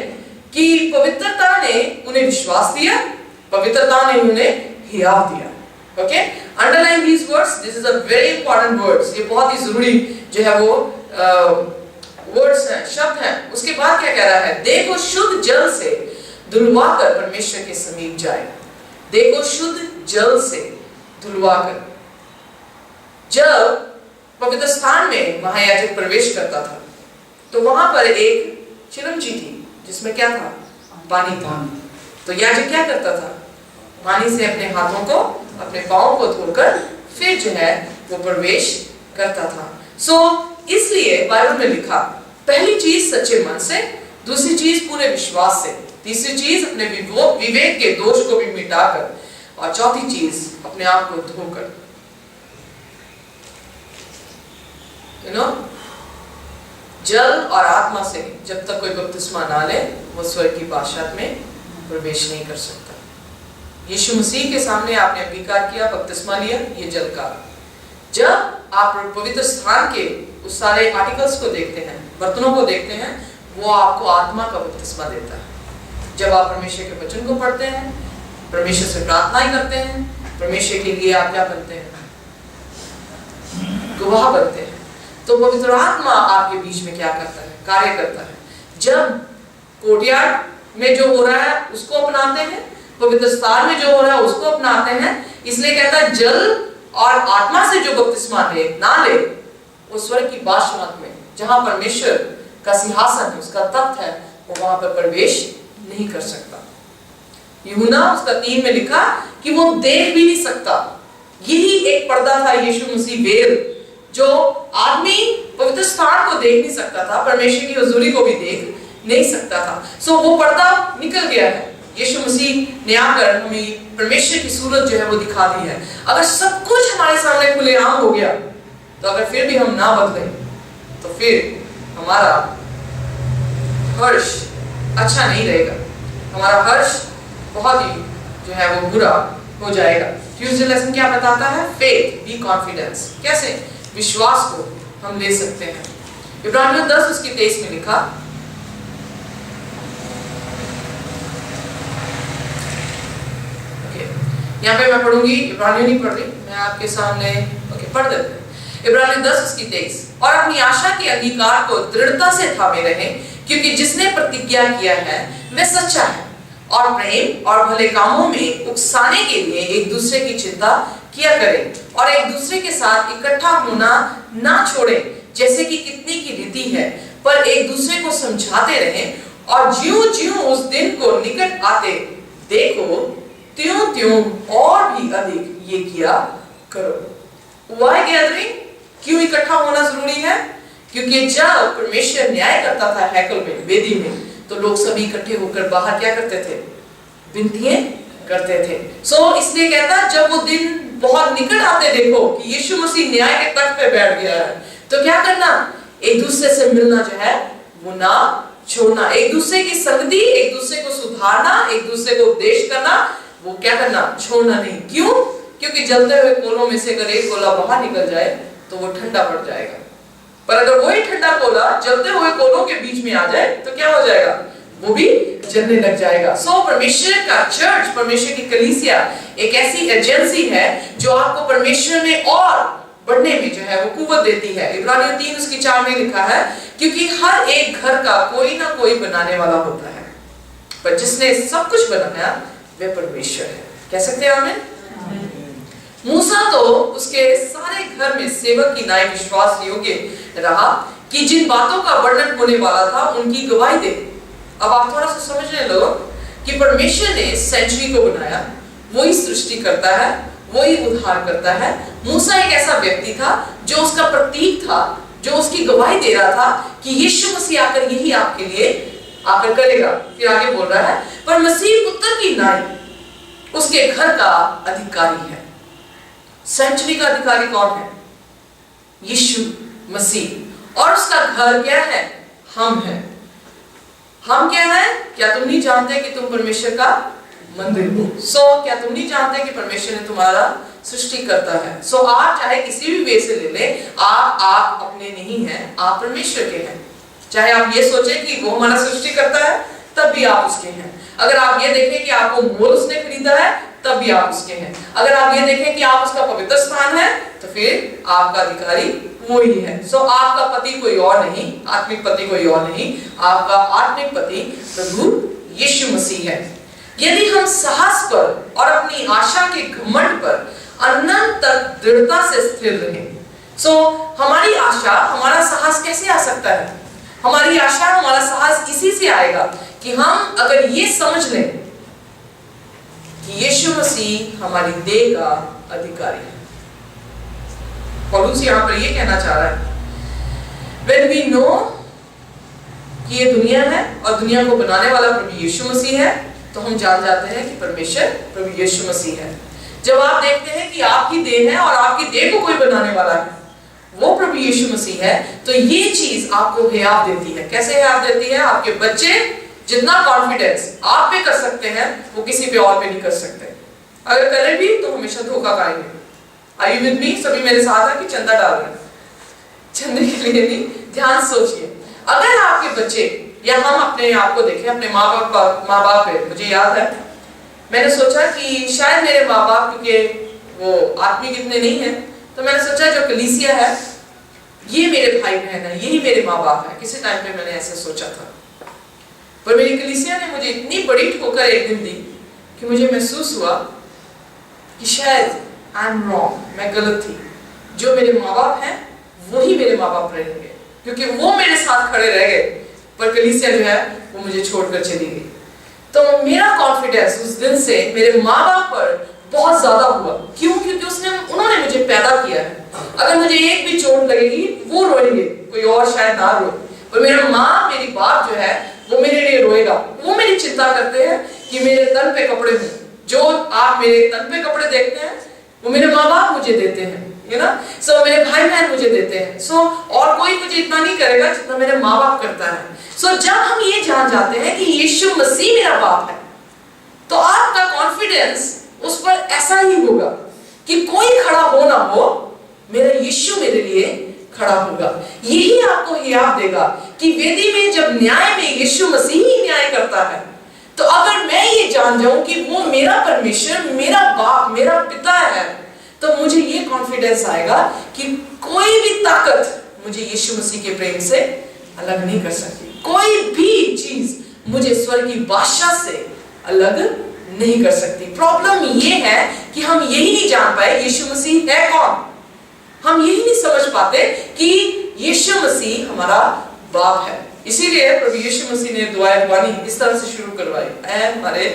कि पवित्रता ने उन्हें विश्वास दिया, पवित्रता ने उन्हें हियाव दिया। Okay, underline these words, this is a very important words. ये बहुत ही जरूरी जो है वो वर्ड्स हैं, शब्द हैं। उसके बाद क्या कह रहा है? देखो शुद्ध जल से धुलवाकर परमेश्वर के समीप जाए। देखो शुद्ध जल से धुलवाकर। जब पवित्र स्थान में महायाजक प्रवेश करता था, तो वहां पर एक चिलमची थी जिसमें क्या था? पानी था। तो याजक क्या करता था? पानी से अपने हाथों को, अपने पांव को धोकर फिर जो है वो प्रवेश करता था। इसलिए बाइबल में लिखा, पहली चीज सच्चे मन से, दूसरी चीज पूरे विश्वास से, तीसरी चीज अपने विवेक के दोष को भी मिटाकर और चौथी चीज, अपने आप को धोकर, जल और आत्मा से जब तक कोई बपतिस्मा ना ले वो स्वर्ग की बादशाहत में प्रवेश नहीं कर सकता। यीशु मसीह के सामने आपने अंगीकार किया, बपतिस्मा लिया, ये जल का। जब आप पवित्र स्थान के उस सारे आर्टिकल्स को देखते हैं, बर्तनों को देखते हैं, वो आपको आत्मा का बपतिस्मा देता है। जब आप परमेश्वर के वचन को पढ़ते हैं, परमेश्वर से प्रार्थनाएं करते हैं, परमेश्वर के लिए आप क्या बनते हैं? गवाह बनते हैं। तो पवित्र आत्मा आपके बीच में क्या करता है? कार्य करता है। जब कोर्टयार्ड में जो हो रहा है उसको अपनाते हैं, पवित्र स्थान में जो हो रहा है उसको अपनाते हैं, इसलिए कहता है जल और आत्मा से जो बपतिस्मा ले ना ले वो स्वर्ग की बादशाहत में, जहां परमेश्वर का सिंहासन है, उसका तख्त है, वो वहां पर प्रवेश नहीं कर सकता। यूहन्ना उसका 3 में लिखा कि वो देख भी नहीं सकता। यही एक पर्दा था यीशु मसीह वेल, जो आदमी पवित्र स्थान को देख नहीं सकता था, परमेश्वर की हुजूरी को भी देख नहीं सकता था। सो वो पर्दा निकल गया है। यीशु मसीह ने आकर हमें परमेश्वर की सूरत जो है वो दिखा दी है। अगर सब कुछ हमारे सामने खुलेआम हो गया, तो अगर फिर भी हम ना बदलें, तो फिर हमारा हर्ष अच्छा नहीं रहेगा। हमारा हर्ष बहुत ही जो है वो बुरा हो जाएगा। ट्यूसडे लेसन क्या बताता है? Faith be confidence. कैसे विश्वास को हम ले सकते हैं? इब्रानियों 10 उसकी 23 में लिखा, यहाँ पे मैं पढ़ूंगी, इब्रानियों नहीं पढ़ रही, मैं आपके सामने पढ़ देते हैं। इब्रानियों 10 उसकी 23, और अपनी आशा के अंगीकार को दृढ़ता से थामे रहें, क्योंकि जिसने प्रतिज्ञा किया है वह सच्चा है, और प्रेम और भले कामों में उकसाने के लिए एक दूसरे की चिंता किया करें, और एक दूसरे के साथ इकट्ठा होना ना छोड़ें, जैसे कि कितनी की रीति है, पर एक दूसरे को समझाते रहें, और ज्यों-ज्यों उस दिन को निकट आते देखो, त्यों-त्यों और भी अधिक ये किया करो। Why gathering? क्यों इकट्ठा होना जरूरी है? क्योंकि जब परमेश्वर न्याय करता था हैकल में, वेदी में, तो लोग सभी इकट्ठे होकर बाहर क्या करते थे? विनतियां करते थे। इसलिए कहता जब वो दिन बहुत निकट आते देखो कि यीशु मसीह न्याय के तख्त पे बैठ गया है, तो क्या करना? एक दूसरे से मिलना जो है वो ना छोड़ना, एक दूसरे की संगति, एक दूसरे को सुधारना, एक दूसरे को उपदेश करना, वो क्या करना? छोड़ना नहीं। क्यों? क्योंकि जलते हुए कोलों में से अगर एक कोला बाहर निकल जाए तो वो ठंडा पड़ जाएगा, पर अगर वही ठंडा कोला जलते हुए कोलों के बीच में आ जाए तो क्या हो जाएगा? वो भी जलने लग जाएगा। परमेश्वर का चर्च, परमेश्वर की कलीसिया एक ऐसी एजेंसी है जो आपको परमेश्वर में और बढ़ने में जो है वो कुव्वत देती है। इब्रानियों 3 उसकी 4 में लिखा है, क्योंकि हर एक घर का कोई ना कोई बनाने वाला होता है, पर जिसने सब कुछ बनाया वह परमेश्वर है। कह सकते हैं आमीन? मूसा तो उसके सारे घर में सेवक की नाई विश्वास योग्य रहा कि जिन बातों का वर्णन होने वाला था उनकी गवाही दे। अब आप थोड़ा सा समझने लगो कि परमेश्वर ने सेंचुरी को बनाया, वही सृष्टि करता है, वही उद्धार करता है। मूसा एक ऐसा व्यक्ति था जो उसका प्रतीक था, जो उसकी गवाही दे रहा था कि यीशु मसीह आकर यही आपके लिए आकर करेगा। फिर आगे बोल रहा है, पर मसीह पुत्र की नाई उसके घर का अधिकारी है। सेंचुरी का अधिकारी कौन है? यीशु मसीह। और उसका घर क्या है? हम हैं। हम क्या है? क्या तुम नहीं जानते कि तुम परमेश्वर का मंदिर हो? क्या तुम नहीं जानते कि परमेश्वर ने तुम्हारा सृष्टि करता है? आप चाहे किसी भी वे से ले ले, आप अपने नहीं हैं, आप परमेश्वर के हैं। चाहे आप ये सोचें कि वो हमारा सृष्टि करता है, तब भी आप उसके हैं। अगर आप ये देखें कि आपको मोल उसने खरीदा है, तब भी आप उसके हैं। अगर आप ये देखें कि आप उसका पवित्र स्थान है, तो फिर आपका अधिकारी वो ही है। आपका पति कोई और नहीं, आत्मिक पति कोई और नहीं, आपका आत्मिक पति प्रभु यीशु मसीह है। यदि हम साहस पर और अपनी आशा के घमंड पर अनंत तक दृढ़ता से स्थिर रहें, हमारी आशा, हमारा साहस कैसे आ सकता है? हमारी आशा, हमारा साहस इसी से आएगा कि हम अगर ये समझ लें कि यीशु मसीह हमारी देह का अधिकारी है। पौलुस यहाँ पर ये कहना चाह रहा है, when we know कि ये दुनिया है और दुनिया को बनाने वाला प्रभु यीशु मसीह है, तो हम जान जाते हैं कि परमेश्वर प्रभु यीशु मसीह है। जब आप देखते हैं कि आपकी देह है और आपकी देह को कोई बनाने वाला है, वो प्रभु यीशु मसीह है, तो ये चीज आपको हियाव देती है। कैसे हियाव देती है? आपके बच्चे जितना कॉन्फिडेंस आप पे कर सकते हैं वो किसी पे और पे नहीं कर सकते। अगर करें भी तो हमेशा धोखा खाएंगे। Are you with me? सभी मेरे साथ है कि चंदा डाल रहे हैं? चंदे के लिए नहीं, ध्यान सोचिए। अगर आपके बच्चे या हम अपने आप को देखें, अपने माँ बाप पे, मुझे याद है मैंने सोचा कि शायद मेरे माँ बाप क्योंकि वो आत्मिक इतने नहीं है, तो मैंने सोचा जो कलीसिया है ये मेरे भाई बहन है, यही मेरे माँ बाप है। किसी टाइम पे मैंने ऐसे सोचा था, पर मेरी कलीसिया ने मुझे इतनी बड़ी ठोकर एक दिन दी कि मुझे महसूस हुआ कि शायद आई एम रॉन्ग, मैं गलत थी। जो मेरे माँ बाप हैं वही मेरे माँ बाप रहेंगे, क्योंकि वो मेरे साथ खड़े रह गए, पर कलीसिया जो है वो मुझे छोड़कर चली गई। तो मेरा कॉन्फिडेंस उस दिन से मेरे माँ बाप पर बहुत ज्यादा हुआ। क्यों? क्योंकि उन्होंने मुझे पैदा किया है। अगर मुझे एक भी चोट लगेगी वो रोएंगे, कोई और शायद ना रोए, पर मेरा माँ, मेरी बाप जो है वो मेरे लिए रोएगा। वो मेरी चिंता करते हैं कि मेरे तन पे कपड़े हों। जो आप मेरे तन पे कपड़े देखते हैं वो मेरे माँ बाप मुझे देते हैं, है ना। सो मेरे भाई बहन मुझे देते हैं। सो और कोई मुझे इतना नहीं करेगा जितना मेरे माँ बाप करता है। सो जब हम ये जान जाते हैं कि यीशु मसीह मेरा बाप है, तो आपका कॉन्फिडेंस उस पर ऐसा ही होगा कि कोई खड़ा हो ना हो, मेरा यीशु मेरे लिए खड़ा होगा। यही आपको हियाव देगा कि वेदी में जब न्याय में यीशु मसीह ही न्याय करता है, तो अगर मैं ये जान जाऊं कि वो मेरा परमेश्वर, मेरा बाप, मेरा पिता है, तो मुझे ये कॉन्फिडेंस आएगा कि कोई भी ताकत मुझे यीशु मसीह के प्रेम से अलग नहीं कर सकती। कोई भी चीज मुझे स्वर्ग की बादशाह से अलग नहीं कर सकती। प्रॉब्लम ये है कि हम यही नहीं जान पाए यीशु मसीह है कौन। हम यही नहीं समझ पाते कि यीशु मसीह हमारा बाप है। इसीलिए प्रभु यीशु मसीह ने दुआ रबानी इस तरह से शुरू करवाई, ऐ हमारे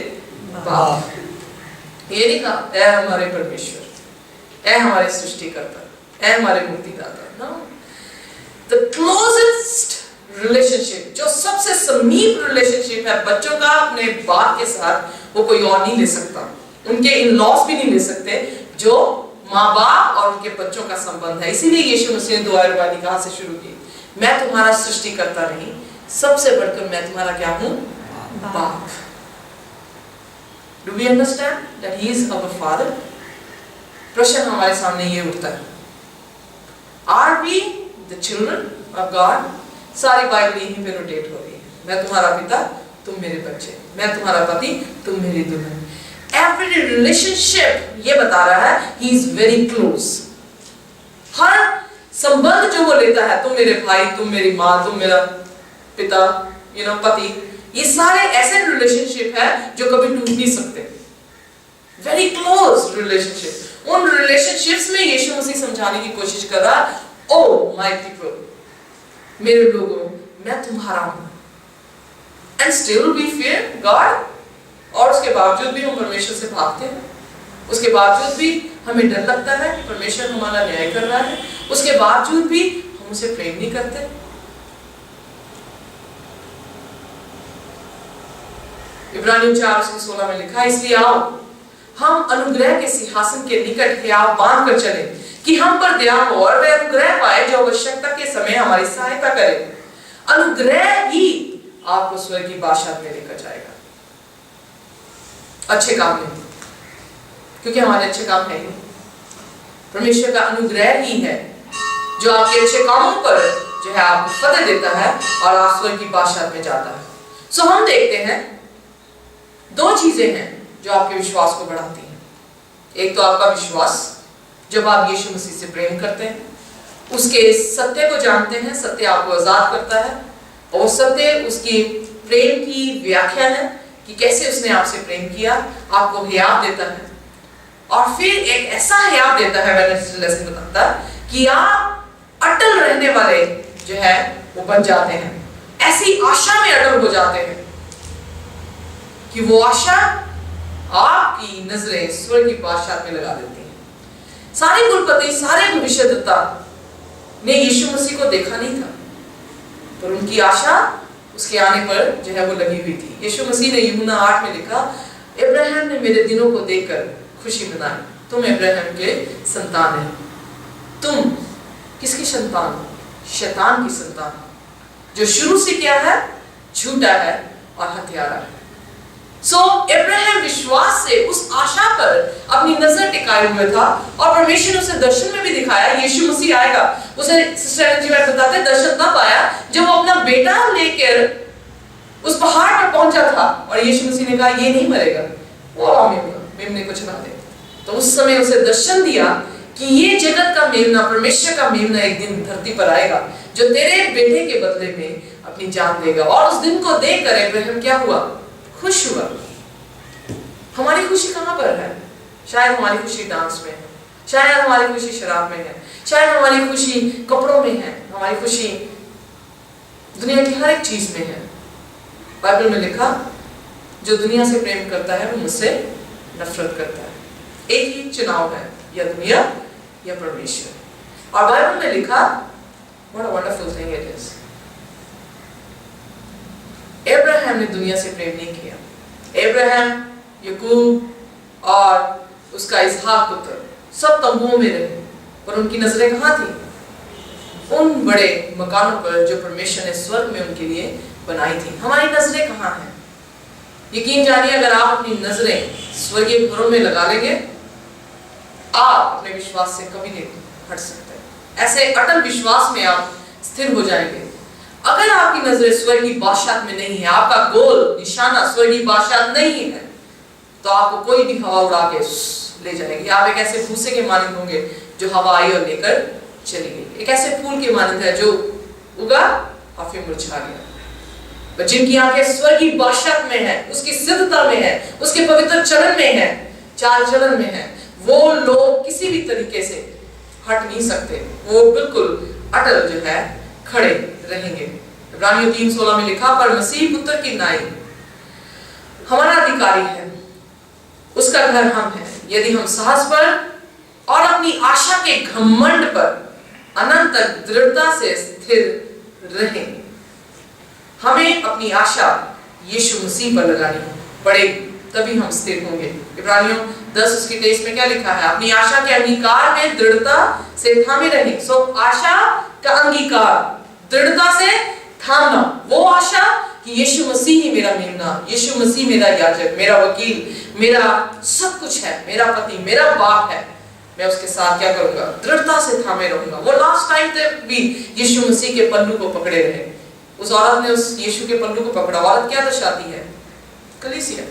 बाप। ये नहीं कहा ऐ हमारे परमेश्वर, ऐ हमारे सृष्टिकर्ता, ऐ हमारे मुक्तिदाता। नो, द क्लोजेस्ट रिलेशनशिप, जो सबसे समीप रिलेशनशिप है बच्चों का अपने बाप के साथ, वो कोई और नहीं ले सकता। उनके इन लॉस भी नहीं ले सकते जो माँ बाप और उनके बच्चों का संबंध है। इसीलिए यीशु मसीह ने दुआ रबानी कहाँ से शुरू की? मैं तुम्हारा सृष्टिकर्ता नहीं, सबसे बढ़कर मैं तुम्हारा क्या हूँ? बाप। Do we understand that he is our father? प्रश्न हमारे सामने ये उठता है, Are we the children of God? सारी बाइबल यहीं पे रोटेट हो रही है। मैं तुम्हारा पिता, तुम मेरे बच्चे, मैं तुम्हारा पति, तुम मेरी दुल्हन। Every relationship ये बता रहा है he is very close। हर संबंध जो वो लेता है, तुम मेरे भाई, तुम मेरी माँ, तुम मेरा पिता, पति, ये सारे ऐसे रिलेशनशिप है जो कभी टूट नहीं सकते। Very close relationship. उन रिलेशनशिप्स में यीशु मसीह समझाने की कोशिश कर रहा है, ओ माय पीपल, मेरे लोगों, मैं तुम्हारा हूं। And still we fear God. और उसके बावजूद भी हम परमेश्वर से भागते हैं, उसके बावजूद भी हमें डर लगता है कि परमेश्वर हमारा न्याय कर रहा है, उसके बावजूद भी हम उसे प्रेम नहीं करते। इब्रानियों 4:16 में लिखा है, इसलिए आओ हम अनुग्रह के सिंहासन के निकट हियाव बांध कर चले कि हम पर दया हो और वह अनुग्रह पाए जो आवश्यकता के समय हमारी सहायता करे। अनुग्रह ही आपको स्वर्ग की बादशाह में लेकर जाएगा, अच्छे काम नहीं, क्योंकि हमारे अच्छे काम है ही। परमेश्वर का अनुग्रह ही है जो आपके अच्छे कामों पर जो है आपको फतेह देता है और आप स्वर्ग की बादशाह में जाता है। सो हम देखते हैं दो चीजें हैं जो आपके विश्वास को बढ़ाती हैं। एक तो आपका विश्वास, जब आप यीशु मसीह से प्रेम करते हैं, उसके सत्य को जानते हैं, सत्य आपको आजाद करता है, और सत्य उसकी प्रेम की व्याख्या है कि कैसे उसने आपसे प्रेम किया, आपको हियाव देता है। और फिर एक ऐसा हियाव देता है, मैंने लेसन बताता कि आप अटल रहने वाले जो है वो बन जाते हैं, ऐसी आशा में अटल हो जाते हैं कि वो आशा आपकी नजरें स्वर्ग की बादशाह में लगा देती हैं। सारे कुलपति, सारे भविष्यद्वक्ता ने यीशु मसीह को देखा नहीं था, पर उनकी आशा उसके आने पर जो है वो लगी हुई थी। यीशु मसीह ने यूहन्ना 8 में लिखा, इब्राहिम ने मेरे दिनों को देखकर खुशी मनाई, तुम अब्राहम के संतान है। तुम किसकी संतान हो? शैतान की संतान, जो शुरू से क्या है? झूठा है और हत्यारा है। सो अब्राहम विश्वास से उस आशा पर अपनी नजर टिकाए हुए था और परमेश्वर ने उसे दर्शन में भी दिखाया यीशु मसीह आएगा। उसे सिस्टर जी बताते हैं दर्शन तब आया जब वो अपना बेटा लेकर उस पहाड़ पर पहुंचा था और यीशु मसीह ने कहा ये नहीं मरेगा, वो आओ मेमने को चला दे। तो उस समय उसे दर्शन दिया कि ये जगत का मेमना, परमेश्वर का मेमना एक दिन धरती पर आएगा जो तेरे बेटे के बदले में अपनी जान देगा। और उस दिन को देखकर अब्राहम क्या हुआ? खुश हुआ। हमारी खुशी कहां पर है? शायद हमारी खुशी डांस में है, शायद हमारी खुशी शराब में है, शायद हमारी खुशी कपड़ों में है, हमारी खुशी दुनिया की हर एक चीज में है। बाइबल में लिखा जो दुनिया से प्रेम करता है वो मुझसे नफरत करता है। एक ही चुनाव है, या दुनिया या परमेश्वर। और बाइबल में लिखा what a wonderful thing it is, Abraham ने दुनिया से प्रेम नहीं किया। अब्राहम, याकूब और उसका इसहाक पुत्र सब तंबुओं में रहे, पर उनकी नजरें कहां थी? उन बड़े मकानों पर जो परमेश्वर ने स्वर्ग में उनके लिए बनाई थी। हमारी नजरें कहां हैं? यकीन जानिए अगर आप अपनी नजरें स्वर्गीय घरों में लगा लेंगे, आप अपने विश्वास से कभी नहीं हट सकते। ऐसे अटल विश्वास में आप स्थिर हो जाएंगे। अगर आपकी नजरें स्वर्गीय बादशाह में नहीं है, आपका गोल निशाना स्वर्गीय बादशाह नहीं है, तो आपको कोई भी हवा उड़ा के ले जाएगी। आप एक ऐसे भूसे के मानंद होंगे जो हवा आई और लेकर चली गई, एक ऐसे फूल के मानंद है जो उगा और फिर मुरझा गया। जिनकी आंखें स्वर्गीय बादशाह में है, उसकी सिद्धता में है, उसके पवित्र चरण में है, चाल चलन में है, वो लोग किसी भी तरीके से हट नहीं सकते। वो बिल्कुल अटल जो है खड़े रहेंगे। इब्रानियों 3:16 में लिखा पर मसीह पुत्र की नाई हमारा अधिकारी है, उसका घर हम हैं, यदि हम साहस पर और अपनी आशा के घमंड पर अनंत तक दृढ़ता से स्थिर रहेंगे। हमें अपनी आशा यीशु मसीह पर लगानी पड़ेगी, तभी हम स्थिर होंगे। इब्रानियों 10:23 में क्या लिखा है? अपनी आशा के अंगीकार में दृढ़ता से थामे रहें। सो आशा का अंगीकार, दृढ़ता से थामना, वो आशा कि यीशु मसीह ही मेरा मेमना, यीशु मसीह मेरा याजक, मेरा वकील, मेरा सब कुछ है, मेरा पति, मेरा बाप है। मैं उसके साथ क्या करूंगा? दृढ़ता से थामे रहूंगा। वो लास्ट टाइम तक भी यीशु मसीह के पल्लू को पकड़े रहे। उस औरत ने उस यीशु के पल्लू को पकड़ा। औरत क्या दर्शाती है? कलीसिया।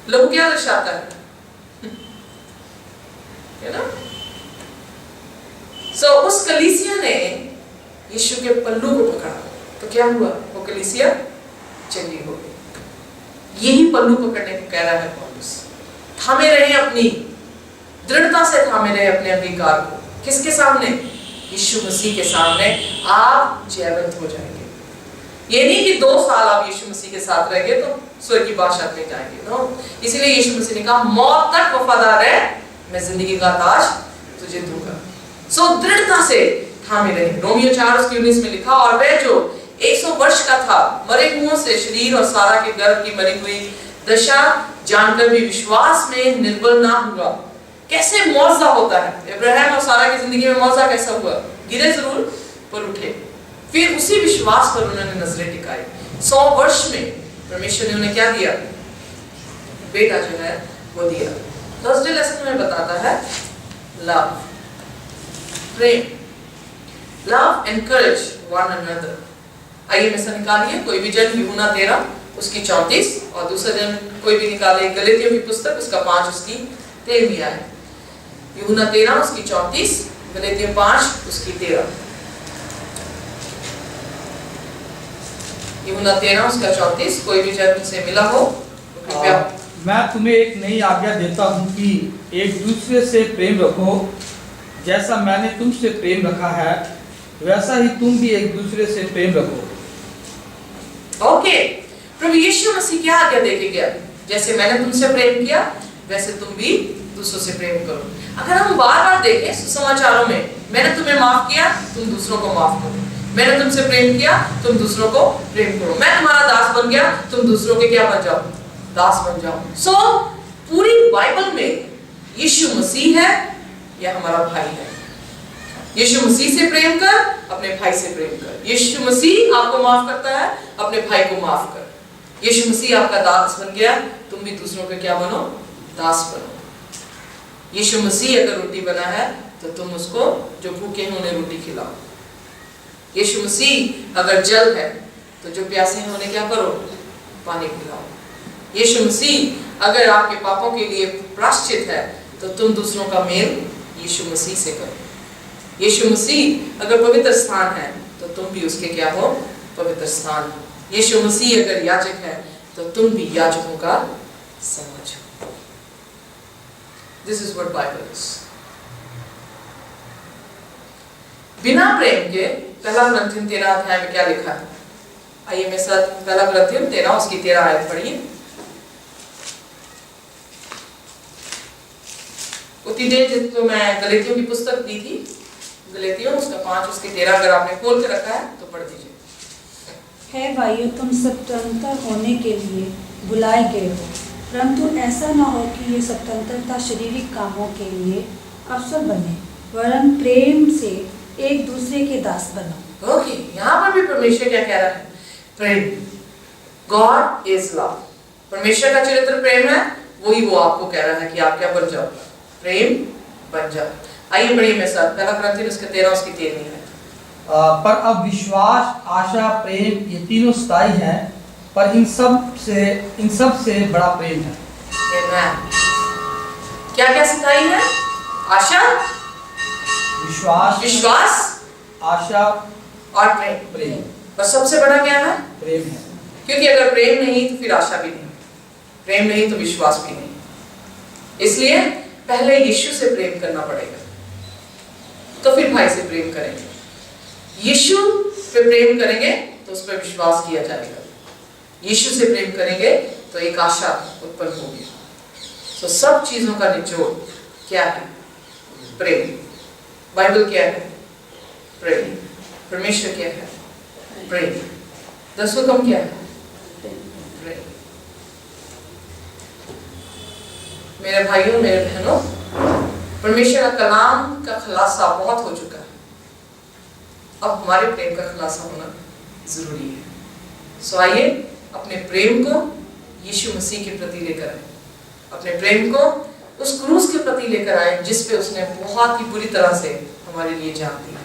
लहू क्या दर्शाता है ना? सो उस कलीसिया ने यीशु के पल्लू को पकड़ा, तो क्या हुआ? वो कलीसिया चंगी हो गई। यही पल्लू पकड़ने को कह रहा है पौलुस। थामे रहे अपनी दृढ़ता से, थामे रहे अपने अंगीकार को। किसके सामने? यीशु मसीह के सामने आप जयवंत हो जाएंगे। ये नहीं कि 2 साल आप यीशु मसीह के साथ रहेंगे तो स्वर्ग की बादशाह में जाएंगे, नो। इसलिए यीशु मसीह ने कहा मौत तक वफादार है, मैं जिंदगी का ताज तुझे दूंगा। सो दृढ़ता से थामे रहे। रोमियो 4:19 में लिखा और वह जो 100 वर्ष का था मरे हुओं से शरीर और सारा के गर्भ की मरी हुई दशा जानकर भी विश्वास में निर्बल ना हुआ। कैसे मौजा होता है? इब्राहिम और सारा की जिंदगी में मौजा कैसा हुआ? गिरे जरूर पर उठे। फिर उसी विश्वास पर उन्होंने नजरें टिकाई। 100 वर्ष में परमेश्वर ने उन्हें क्या दिया? बेटा जो है वो दिया। थर्सडे लेसन में बताता है लव, प्रेम, लव एनकरेज वन अनदर। आइए में से निकालिए कोई भी जन यूहन्ना 13 उसकी 34 और दूसरा जन कोई भी निकाले गलातियों की पुस्तक उसका 5 उसकी 13 है। यूहन्ना 13 उसकी 34, गलातियों 5 उसकी 13। यूहन्ना 13 उसका 34 कोई भी जन से मिला हो तो कृपया। मैं तुम्हें एक नई आज्ञा देता हूँ कि एक दूसरे से प्रेम रखो। जैसा मैंने तुमसे प्रेम रखा है वैसा ही तुम भी एक दूसरे से प्रेम रखो। ओके, प्रभु यीशु मसीह क्या आज्ञा देके गया? जैसे मैंने तुमसे प्रेम किया वैसे तुम भी दूसरों से प्रेम करो। अगर हम बार-बार देखें सुसमाचारों में, मैंने तुम्हें माफ किया तुम दूसरों को माफ करो, मैंने तुमसे प्रेम किया तुम दूसरों को प्रेम करो, मैं तुम्हारा दास बन गया तुम दूसरों के क्या बन जाओ? दास बन जाओ। सो पूरी बाइबल में यीशु मसीह है या हमारा भाई है। यीशु मसीह से प्रेम कर, अपने भाई से प्रेम कर। यीशु मसीह आपको माफ करता है, अपने भाई को माफ कर। यीशु मसीह आपका दास बन गया, तुम भी दूसरों के क्या बनो? दास बनो। यीशु मसीह अगर रोटी बना है तो तुम उसको, जो भूखे हैं उन्हें रोटी खिलाओ। यीशु मसीह अगर जल है तो जो प्यासे हैं उन्हें क्या करो? पानी पिलाओ। यीशु मसीह अगर आपके पापों के लिए प्रायश्चित है तो तुम दूसरों का मेल यीशु मसीह से करो। यीशु मसीह अगर पवित्र स्थान है तो तुम भी उसके क्या हो? पवित्र स्थान। यीशु मसीह अगर याजक है तो तुम भी याजकों का समाज हो। This is what Bible is. बिना प्रेम के पहला कुरिन्थियों 13 अध्याय में क्या लिखा है? आइए मेरे साथ पहला कुरिन्थियों 13 उसकी 13 आयत पढ़िए। उतनी देर जिसको मैं गलातियों की पुस्तक दी थी, गलातियों उसका 5 उसके 13 अगर आपने खोल के रखा है तो पढ़ दीजिए। है भाइयों, तुम स्वतंत्र होने के लिए बुलाए गए हो, परंतु ऐसा न हो कि ये स्वतंत्रता शारीरिक कामों के लिए अवसर बने, वरन प्रेम से एक दूसरे के दास बनो। ओके, यहाँ पर भी परमेश्वर क्या कह रहा है? प्रेम। God is love. परमेश्वर का चरित्र प्रेम है, वही वो आपको कह रहा है कि आप क्या बन जाओ? प्रेम बन जाओ। आइए पढ़िए मेरे साथ पहला कुरिन्थियों उसके 13 उसकी 13 है। पर अब विश्वास, आशा, प्रेम ये तीनों स्थायी हैं, पर इन सब से बड़ा प्रेम है। Amen। क्या क्या स्थायी है? आशा, विश्वास, आशा और प्रेम। प्रेम। पर सबसे बड़ा क्या है? प्रेम है। क्योंकि अगर प्रेम नहीं तो फिर आशा भी नहीं, प्रेम नहीं तो विश्वास भी नहीं। इसलिए पहले यीशु से प्रेम करना पड़ेगा, तो फिर भाई से प्रेम करेंगे। यीशु पे प्रेम करेंगे तो उस पर विश्वास किया जाएगा। यीशु से प्रेम करेंगे तो एक आशा उत्पन्न होगी। तो सब चीजों का निचोड़ क्या है? प्रेम। बाइबल क्या है? प्रेम। परमेश्वर क्या है? प्रेम। 10 हुक्म क्या है? प्रेम। मेरे भाइयों, मेरे बहनों, परमेश्वर का कलाम का खुलासा बहुत हो चुका है। अब हमारे प्रेम का खुलासा होना जरूरी है। सो आइए अपने प्रेम को यीशु मसीह के प्रति लेकर आए, अपने प्रेम को उस क्रूस के प्रति लेकर आए जिस पे उसने बहुत ही बुरी तरह से हमारे लिए जान दी।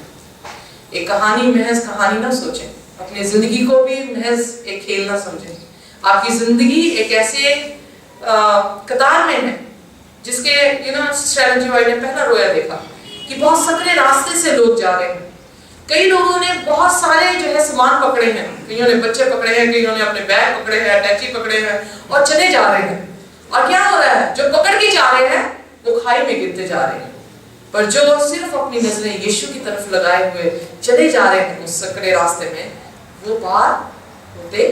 एक कहानी महज कहानी ना सोचें, अपनी जिंदगी को भी महज एक खेल ना समझें। आपकी जिंदगी एक ऐसे कतार में है जिसके स्ट्रेटजी वाइड ने पहला रोया देखा कि बहुत सकरे रास्ते से लोग जा रहे हैं। कई लोगों ने बहुत सारे जो है सामान पकड़े हैं, कईयों ने बच्चे पकड़े हैं, कईयों ने अपने बैग पकड़े हैं, टैक्सी पकड़े हैं और चले जा रहे हैं। और क्या हो रहा है? जो पकड़ के जा रहे हैं वो खाई में गिरते जा रहे हैं, पर जो सिर्फ अपनी नजरें यीशु की तरफ लगाए हुए चले जा रहे हैं उस सकरे रास्ते में, वो पार होते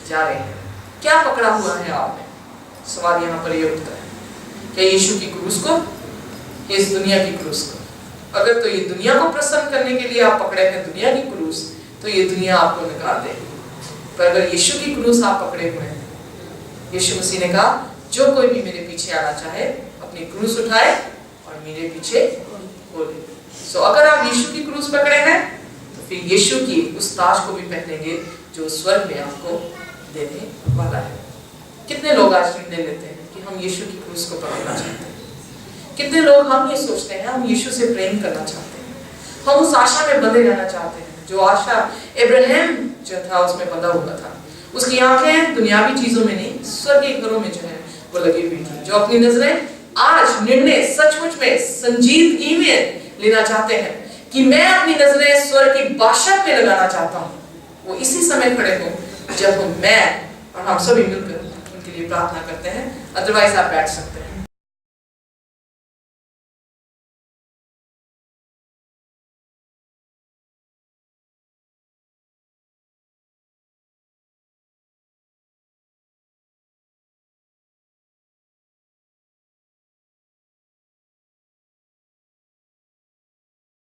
जा रहे हैं। क्या पकड़ा हुआ है आपने? सवाल यहाँ पर ये उठता है, क्या यीशु की क्रूस को, इस दुनिया की क्रूस को? अगर तो ये दुनिया को प्रसन्न करने के लिए आप पकड़े हैं दुनिया की क्रूस, तो ये दुनिया आपको निकाल देगी। पर अगर यीशु की क्रूस आप पकड़े हुए हैं, यीशु मसीह ने कहा जो कोई भी मेरे पीछे आना चाहे अपनी क्रूस उठाए और मेरे पीछे बोले। सो अगर आप यीशु की क्रूस पकड़े हैं तो फिर यीशु की उस ताज को भी पहनेंगे जो स्वर्ग में आपको देने वाला है। कितने लोग आज निर्णय लेते हैं कि हम यीशु की क्रूस को पकड़ना चाहते हैं? कितने लोग हम ये सोचते हैं हम यीशु से प्रेम करना चाहते हैं, हम उस आशा में बंधे रहना चाहते हैं जो आशा इब्राहिम जो था उसमें बंधा हुआ था। उसकी आंखें दुनियावी चीजों में नहीं, स्वर्गीय घरों में जो है वो लगी हुई थी। जो अपनी नजरें आज निर्णय सचमुच में संजीदगी में लेना चाहते हैं कि मैं अपनी नजरें स्वर्ग की बादशाह पे लगाना चाहता हूँ, वो इसी समय खड़े हो जब मैं और हम सभी मिलकर उनके लिए प्रार्थना करते हैं। अदरवाइज आप बैठ सकते हैं।